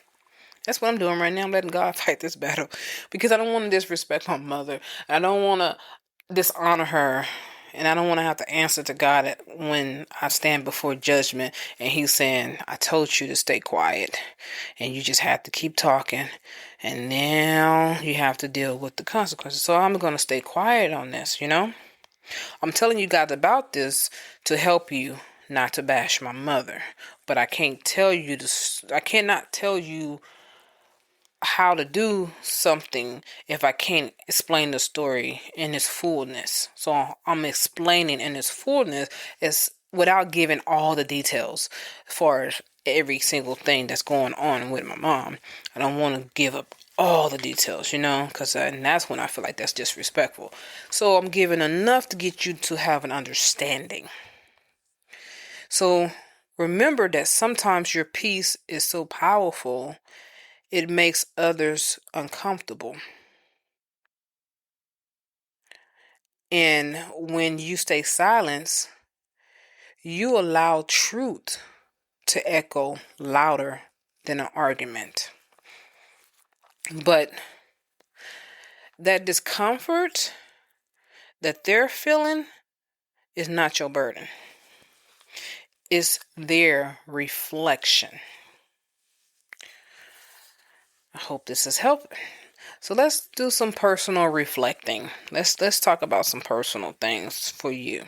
That's what I'm doing right now. I'm letting God fight this battle, because I don't want to disrespect my mother. I don't want to dishonor her. And I don't want to have to answer to God when I stand before judgment and He's saying, I told you to stay quiet and you just have to keep talking. And now you have to deal with the consequences. So I'm going to stay quiet on this, you know. I'm telling you guys about this to help you not to bash my mother. But I cannot tell you how to do something if I can't explain the story in its fullness. So I'm explaining in its fullness is without giving all the details for every single thing that's going on with my mom. I don't want to give up all the details, you know, and that's when I feel like that's disrespectful. So I'm giving enough to get you to have an understanding. So remember that sometimes your peace is so powerful it makes others uncomfortable. And when you stay silent, you allow truth to echo louder than an argument. But that discomfort that they're feeling is not your burden. It's their reflection. I hope this is helping. So let's do some personal reflecting. Let's talk about some personal things for you.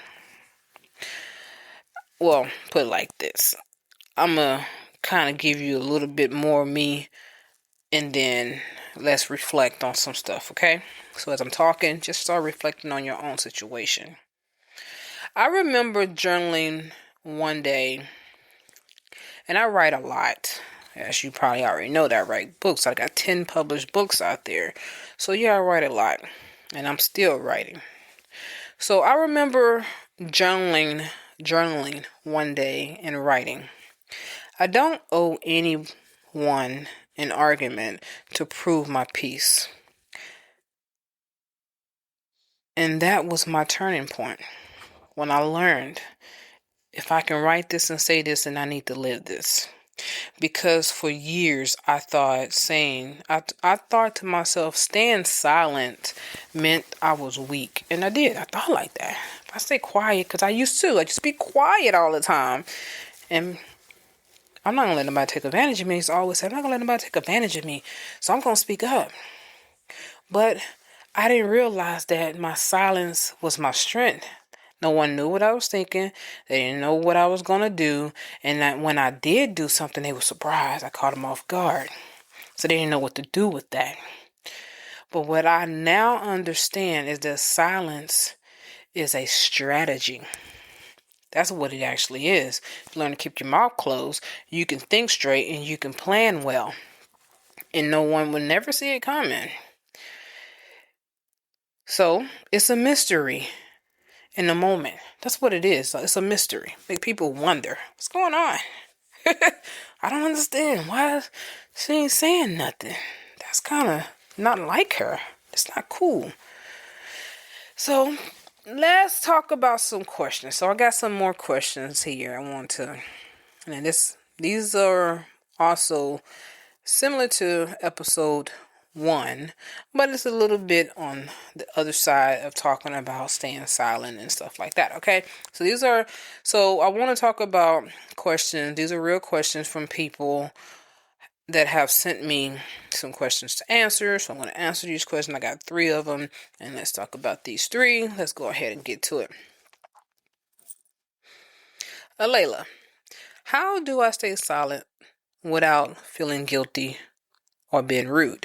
Well, put it like this. I'm going to kind of give you a little bit more of me, and then let's reflect on some stuff, okay? So as I'm talking, just start reflecting on your own situation. I remember journaling one day, and I write a lot. As you probably already know that I write books. I got 10 published books out there. So yeah, I write a lot, and I'm still writing. So I remember journaling one day and writing. I don't owe anyone an argument to prove my peace. And that was my turning point when I learned if I can write this and say this, then I need to live this. Because for years I thought I thought to myself, staying silent meant I was weak. And I did. I thought like that. If I stay quiet, because I used to be quiet all the time. And I'm not going to let nobody take advantage of me. It's always said, I'm not going to let nobody take advantage of me. So I'm going to speak up. But I didn't realize that my silence was my strength. No one knew what I was thinking. They didn't know what I was going to do. And that when I did do something, they were surprised. I caught them off guard. So they didn't know what to do with that. But what I now understand is that silence is a strategy. That's what it actually is. If you learn to keep your mouth closed, you can think straight and you can plan well. And no one will never see it coming. So it's a mystery in the moment. That's what it is. It's a mystery. Make people wonder, what's going on? I don't understand. Why she ain't saying nothing? That's kind of not like her. It's not cool. So let's talk about some questions. So I got some more questions here. And these are also similar to episode 1, but it's a little bit on the other side of talking about staying silent and stuff like that. Okay, so I want to talk about questions. These are real questions from people that have sent me some questions to answer. So I'm going to answer these questions. I got 3 of them, and let's talk about these 3. Let's go ahead and get to it. Layla, how do I stay silent without feeling guilty or being rude?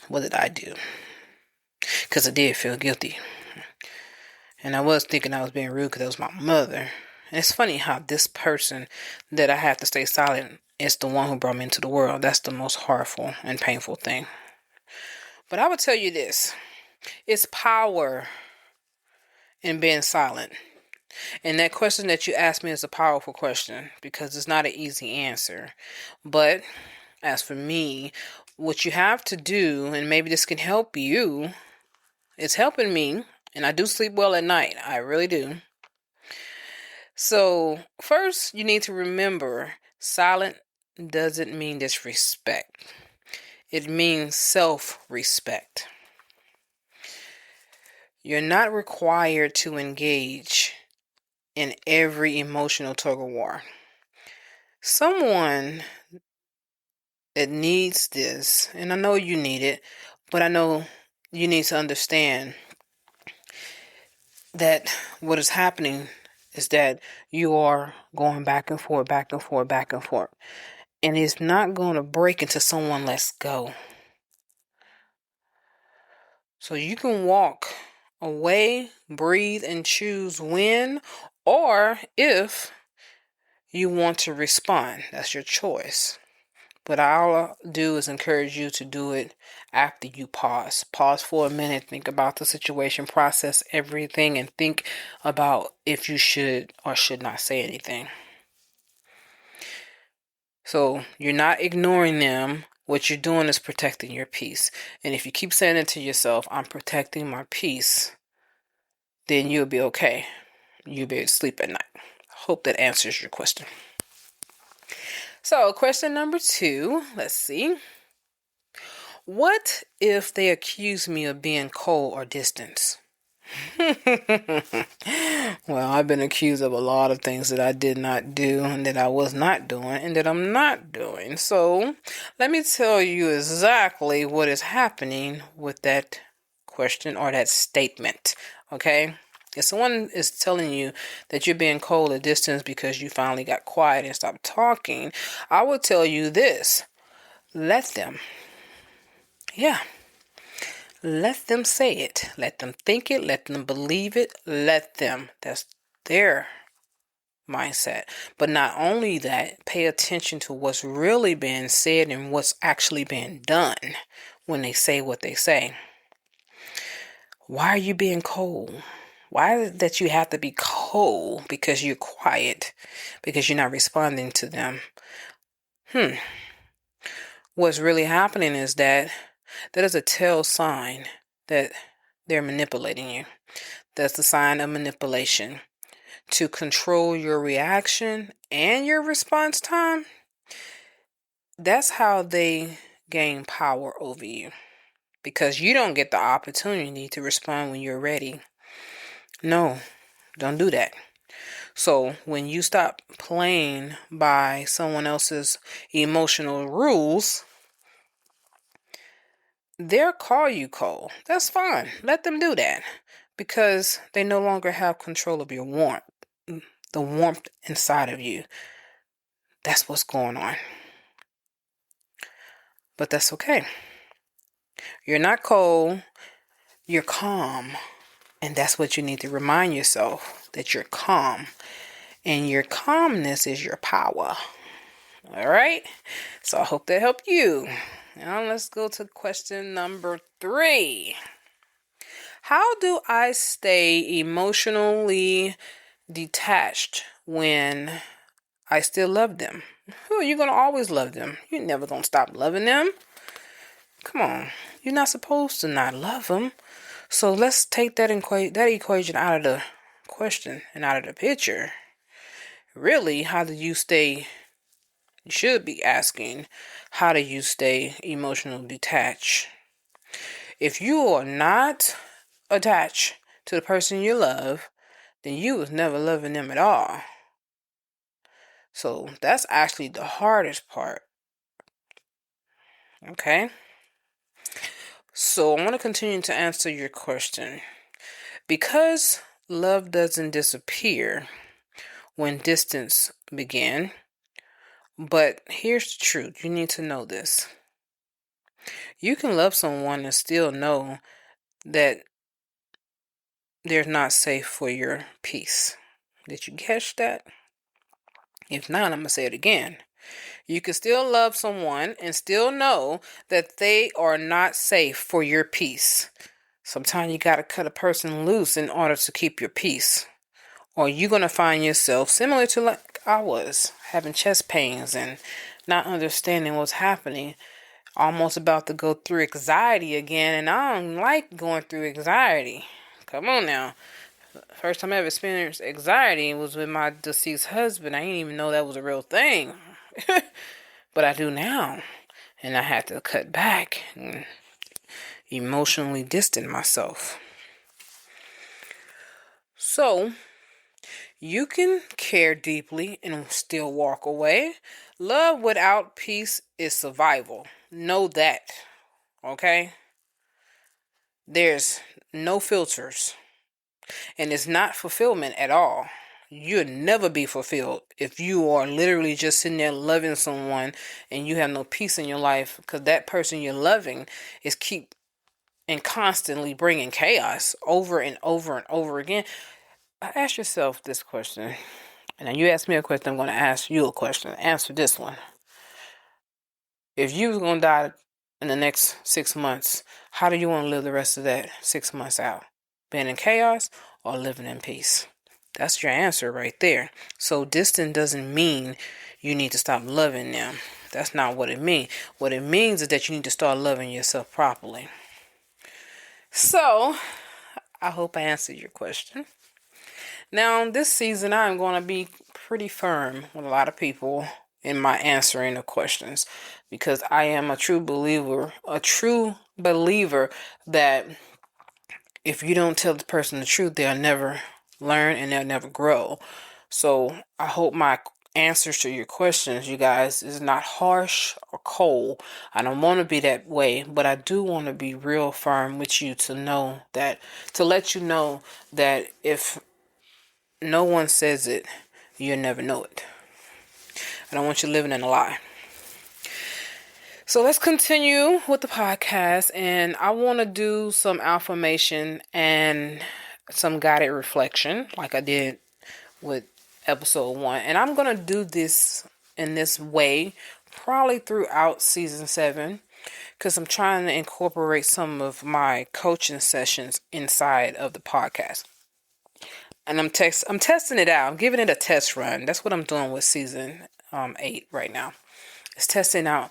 What did I do? Because I did feel guilty. And I was thinking I was being rude because it was my mother. And it's funny how this person that I have to stay silent is the one who brought me into the world. That's the most horrible and painful thing. But I would tell you this. It's power in being silent. And that question that you asked me is a powerful question because it's not an easy answer. But as for me, what you have to do, and maybe this can help you, it's helping me, and I do sleep well at night. I really do. So first, you need to remember, silent doesn't mean disrespect. It means self-respect. You're not required to engage in every emotional tug of war. Someone that needs this, and I know you need it, but I know you need to understand that what is happening is that you are going back and forth, back and forth, back and forth. And it's not going to break until someone lets go. So you can walk away, breathe, and choose when or if you want to respond. That's your choice. But all I'll do is encourage you to do it after you pause. Pause for a minute, think about the situation, process everything, and think about if you should or should not say anything. So you're not ignoring them. What you're doing is protecting your peace. And if you keep saying it to yourself, I'm protecting my peace, then you'll be okay. You'll be able to sleep at night. Hope that answers your question. So question number 2, let's see. What if they accuse me of being cold or distant? Well, I've been accused of a lot of things that I did not do and that I was not doing and that I'm not doing. So let me tell you exactly what is happening with that question or that statement. Okay? If someone is telling you that you're being cold or distant because you finally got quiet and stopped talking, I will tell you this. Let them. Yeah. Let them say it. Let them think it. Let them believe it. Let them. That's their mindset. But not only that, pay attention to what's really being said and what's actually being done when they say what they say. Why are you being cold? Why is it that you have to be cold because you're quiet, because you're not responding to them? What's really happening is that is a tell sign that they're manipulating you. That's the sign of manipulation. To control your reaction and your response time, that's how they gain power over you. Because you don't get the opportunity to respond when you're ready. No, don't do that. So when you stop playing by someone else's emotional rules, they'll call you cold. That's fine. Let them do that. Because they no longer have control of your warmth. The warmth inside of you. That's what's going on. But that's okay. You're not cold. You're calm. And that's what you need to remind yourself, that you're calm. And your calmness is your power. All right? So I hope that helped you. Now let's go to question number 3. How do I stay emotionally detached when I still love them? You're going to always love them. You're never going to stop loving them. Come on. You're not supposed to not love them. So let's take that equation out of the question and out of the picture. Really, how do you stay? You should be asking, how do you stay emotionally detached? If you are not attached to the person you love, then you was never loving them at all. So that's actually the hardest part. Okay? So I want to continue to answer your question. Because love doesn't disappear when distance begins, but here's the truth. You need to know this. You can love someone and still know that they're not safe for your peace. Did you catch that? If not, I'm going to say it again. You can still love someone and still know that they are not safe for your peace. Sometimes you got to cut a person loose in order to keep your peace. Or you're going to find yourself similar to like I was, having chest pains and not understanding what's happening. Almost about to go through anxiety again, and I don't like going through anxiety. Come on now. First time I ever experienced anxiety was with my deceased husband. I didn't even know that was a real thing. But I do now. And I had to cut back and emotionally distance myself. So, you can care deeply and still walk away. Love without peace is survival. Know that. Okay? There's no filters. And it's not fulfillment at all. You'll never be fulfilled if you are literally just sitting there loving someone and you have no peace in your life, because that person you're loving is keep and constantly bringing chaos over and over and over again. Ask yourself this question. And you ask me a question, I'm going to ask you a question. Answer this one. If you was going to die in the next 6 months, how do you want to live the rest of that 6 months out? Being in chaos or living in peace? That's your answer right there. So distant doesn't mean you need to stop loving them. That's not what it means. What it means is that you need to start loving yourself properly. So, I hope I answered your question. Now, this season, I'm going to be pretty firm with a lot of people in my answering of questions, because I am a true believer that if you don't tell the person the truth, they'll never learn and they'll never grow. So I hope my answers to your questions, you guys, is not harsh or cold. I don't want to be that way, but I do want to be real firm with you to let you know that if no one says it, you'll never know it. I don't want you living in a lie. So let's continue with the podcast, and I want to do some affirmation and some guided reflection like I did with episode 1. And I'm going to do this in this way probably throughout season 7, because I'm trying to incorporate some of my coaching sessions inside of the podcast. And I'm testing it out. I'm giving it a test run. That's what I'm doing with season 8 right now. It's testing out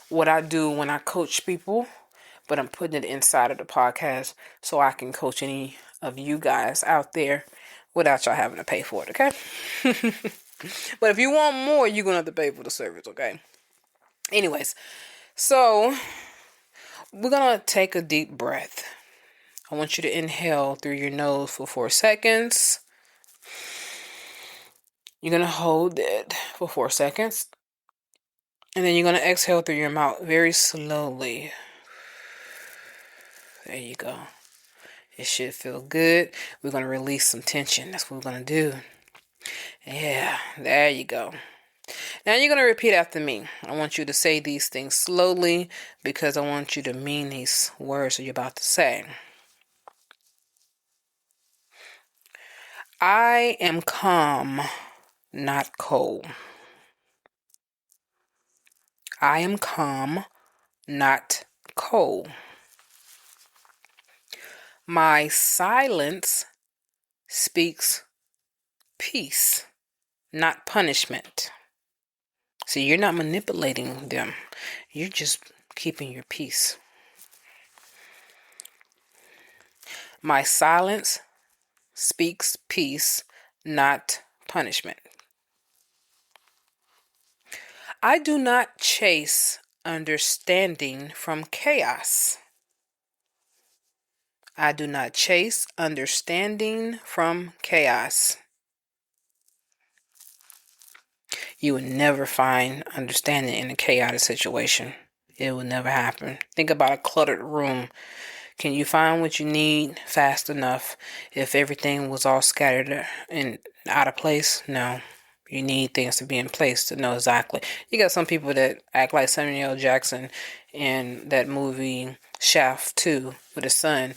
what I do when I coach people, but I'm putting it inside of the podcast so I can coach any of you guys out there without y'all having to pay for it, okay? But if you want more, you're going to have to pay for the service, okay? Anyways, so we're going to take a deep breath. I want you to inhale through your nose for 4 seconds. You're going to hold it for 4 seconds. And then you're going to exhale through your mouth very slowly. There you go. It should feel good. We're going to release some tension. That's what we're going to do. Yeah, there you go. Now you're going to repeat after me. I want you to say these things slowly because I want you to mean these words that you're about to say. I am calm, not cold. I am calm, not cold. My silence speaks peace, not punishment. See, you're not manipulating them. You're just keeping your peace. My silence speaks peace, not punishment. I do not chase understanding from chaos. I do not chase understanding from chaos. You will never find understanding in a chaotic situation. It will never happen. Think about a cluttered room. Can you find what you need fast enough if everything was all scattered and out of place? No. You need things to be in place to know exactly. You got some people that act like Samuel L. Jackson in that movie Shaft 2 with his son.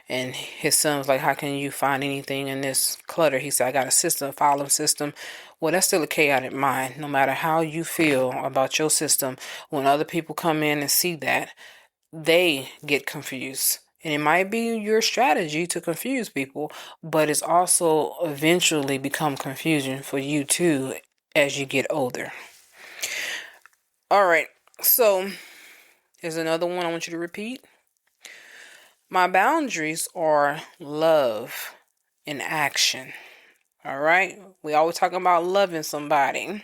And his son was like, how can you find anything in this clutter? He said, I got a system, filing system. Well, that's still a chaotic mind. No matter how you feel about your system, when other people come in and see that, they get confused. And it might be your strategy to confuse people, but it's also eventually become confusion for you too as you get older. All right, so here's another one I want you to repeat. My boundaries are love in action. All right, we always talking about loving somebody,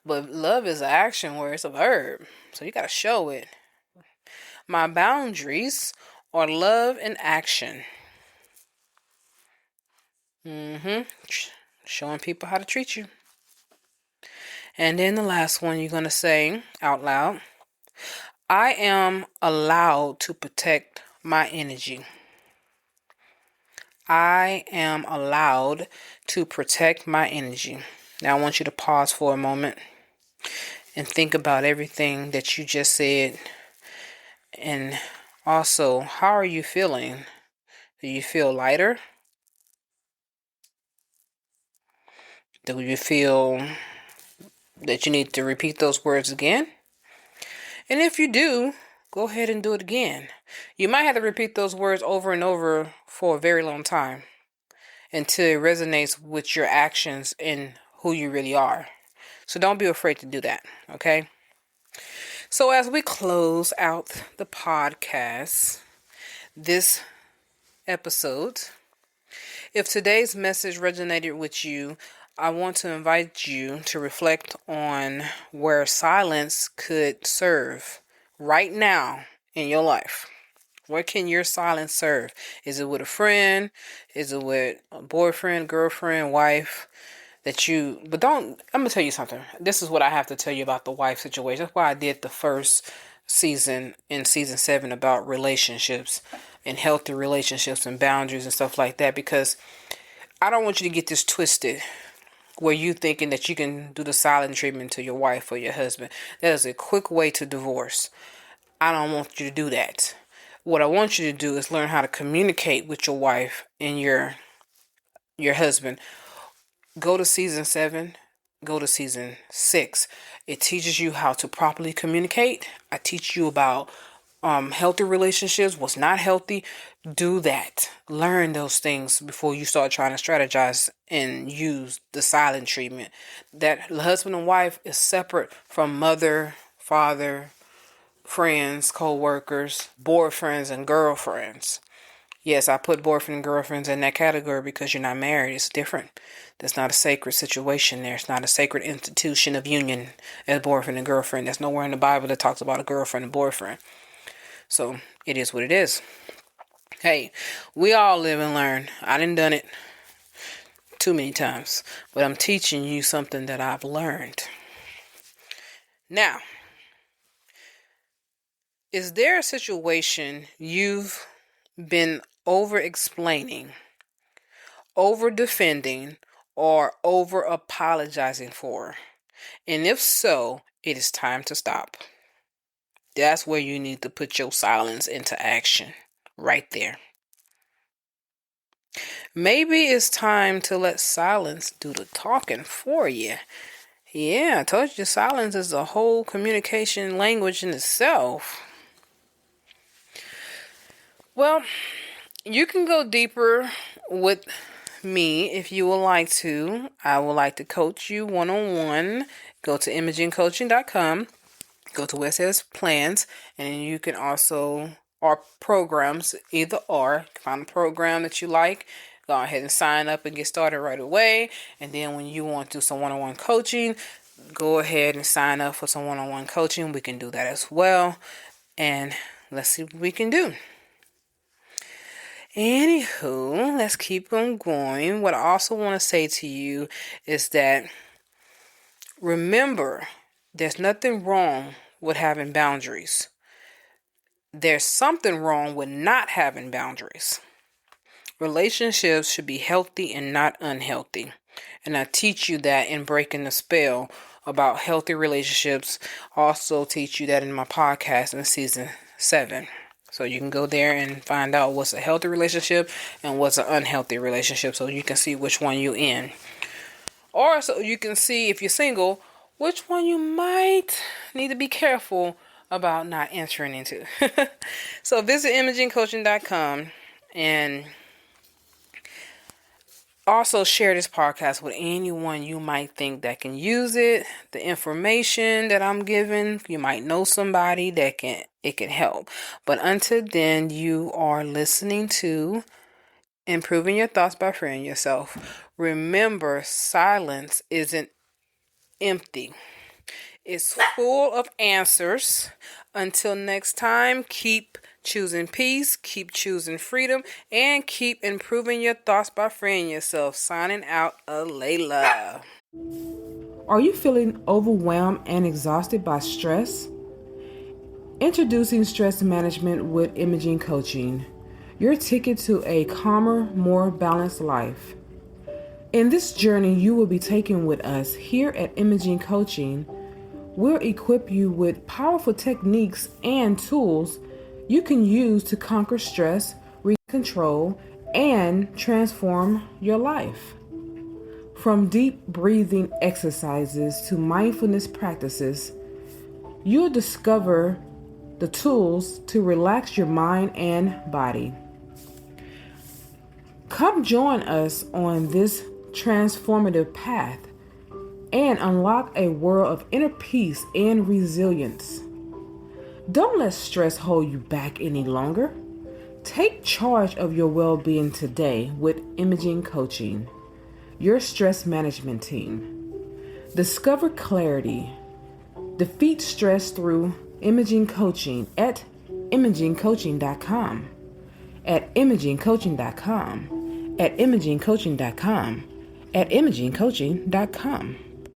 but love is an action where it's a verb, so you got to show it. My boundaries are love in action. Showing people how to treat you. And then the last one you're going to say out loud. I am allowed to protect my energy. I am allowed to protect my energy. Now I want you to pause for a moment and think about everything that you just said. And also, how are you feeling? Do you feel lighter? Do you feel that you need to repeat those words again? And if you do, go ahead and do it again. You might have to repeat those words over and over for a very long time until it resonates with your actions and who you really are. So don't be afraid to do that, okay? So as we close out the podcast, this episode, if today's message resonated with you, I want to invite you to reflect on where silence could serve right now in your life. Where can your silence serve? Is it with a friend? Is it with a boyfriend, girlfriend, wife? But I'm going to tell you something. This is what I have to tell you about the wife situation. That's why I did the first season in season 7 about relationships and healthy relationships and boundaries and stuff like that, because I don't want you to get this twisted where you thinking that you can do the silent treatment to your wife or your husband. That is a quick way to divorce. I don't want you to do that. What I want you to do is learn how to communicate with your wife and your husband. Go to season 7. Go to season 6. It teaches you how to properly communicate. I teach you about healthy relationships, what's not healthy. Do that. Learn those things before you start trying to strategize and use the silent treatment. That husband and wife is separate from mother, father, friends, co-workers, boyfriends, and girlfriends. Yes, I put boyfriend and girlfriends in that category because you're not married. It's different. There's not a sacred situation there. It's not a sacred institution of union as boyfriend and girlfriend. There's nowhere in the Bible that talks about a girlfriend and boyfriend. So it is what it is. Hey, we all live and learn. I done it too many times, but I'm teaching you something that I've learned. Now, is there a situation you've been over explaining, over defending, or over apologizing for? And if so, it is time to stop. That's where you need to put your silence into action. Right there. Maybe it's time to let silence do the talking for you. Yeah, I told you silence is a whole communication language in itself. Well, you can go deeper with me if you would like to. I would like to coach you one-on-one. Go to imagingcoaching.com. Go to where it says plans, and you can also, or programs, either or. Find a program that you like. Go ahead and sign up and get started right away. And then when you want to do some one-on-one coaching, go ahead and sign up for some one-on-one coaching. We can do that as well. And let's see what we can do. Anywho, let's keep on going. What I also want to say to you is that remember, there's nothing wrong with having boundaries. There's something wrong with not having boundaries. Relationships should be healthy and not unhealthy. And I teach you that in Breaking the Spell about healthy relationships. I also teach you that in my podcast in season 7. So you can go there and find out what's a healthy relationship and what's an unhealthy relationship, so you can see which one you're in. Or so you can see, if you're single, which one you might need to be careful about not entering into. So visit imagingcoaching.com and also share this podcast with anyone you might think that can use it. The information that I'm giving, you might know somebody that it can help. But until then, you are listening to Improving Your Thoughts by Freeing Yourself. Remember, silence isn't empty. It's full of answers. Until next time, keep choosing peace, keep choosing freedom, and keep improving your thoughts by freeing yourself. Signing out, Layla. Are you feeling overwhelmed and exhausted by stress? Introducing Stress Management with Imaging Coaching, your ticket to a calmer, more balanced life. In this journey you will be taking with us here at Imaging Coaching, we'll equip you with powerful techniques and tools you can use to conquer stress, regain control, and transform your life. From deep breathing exercises to mindfulness practices, you'll discover the tools to relax your mind and body. Come join us on this transformative path and unlock a world of inner peace and resilience. Don't let stress hold you back any longer. Take charge of your well-being today with Imaging Coaching, your stress management team. Discover clarity. Defeat stress through Imaging Coaching at imagingcoaching.com, at imagingcoaching.com, at imagingcoaching.com, at imagingcoaching.com.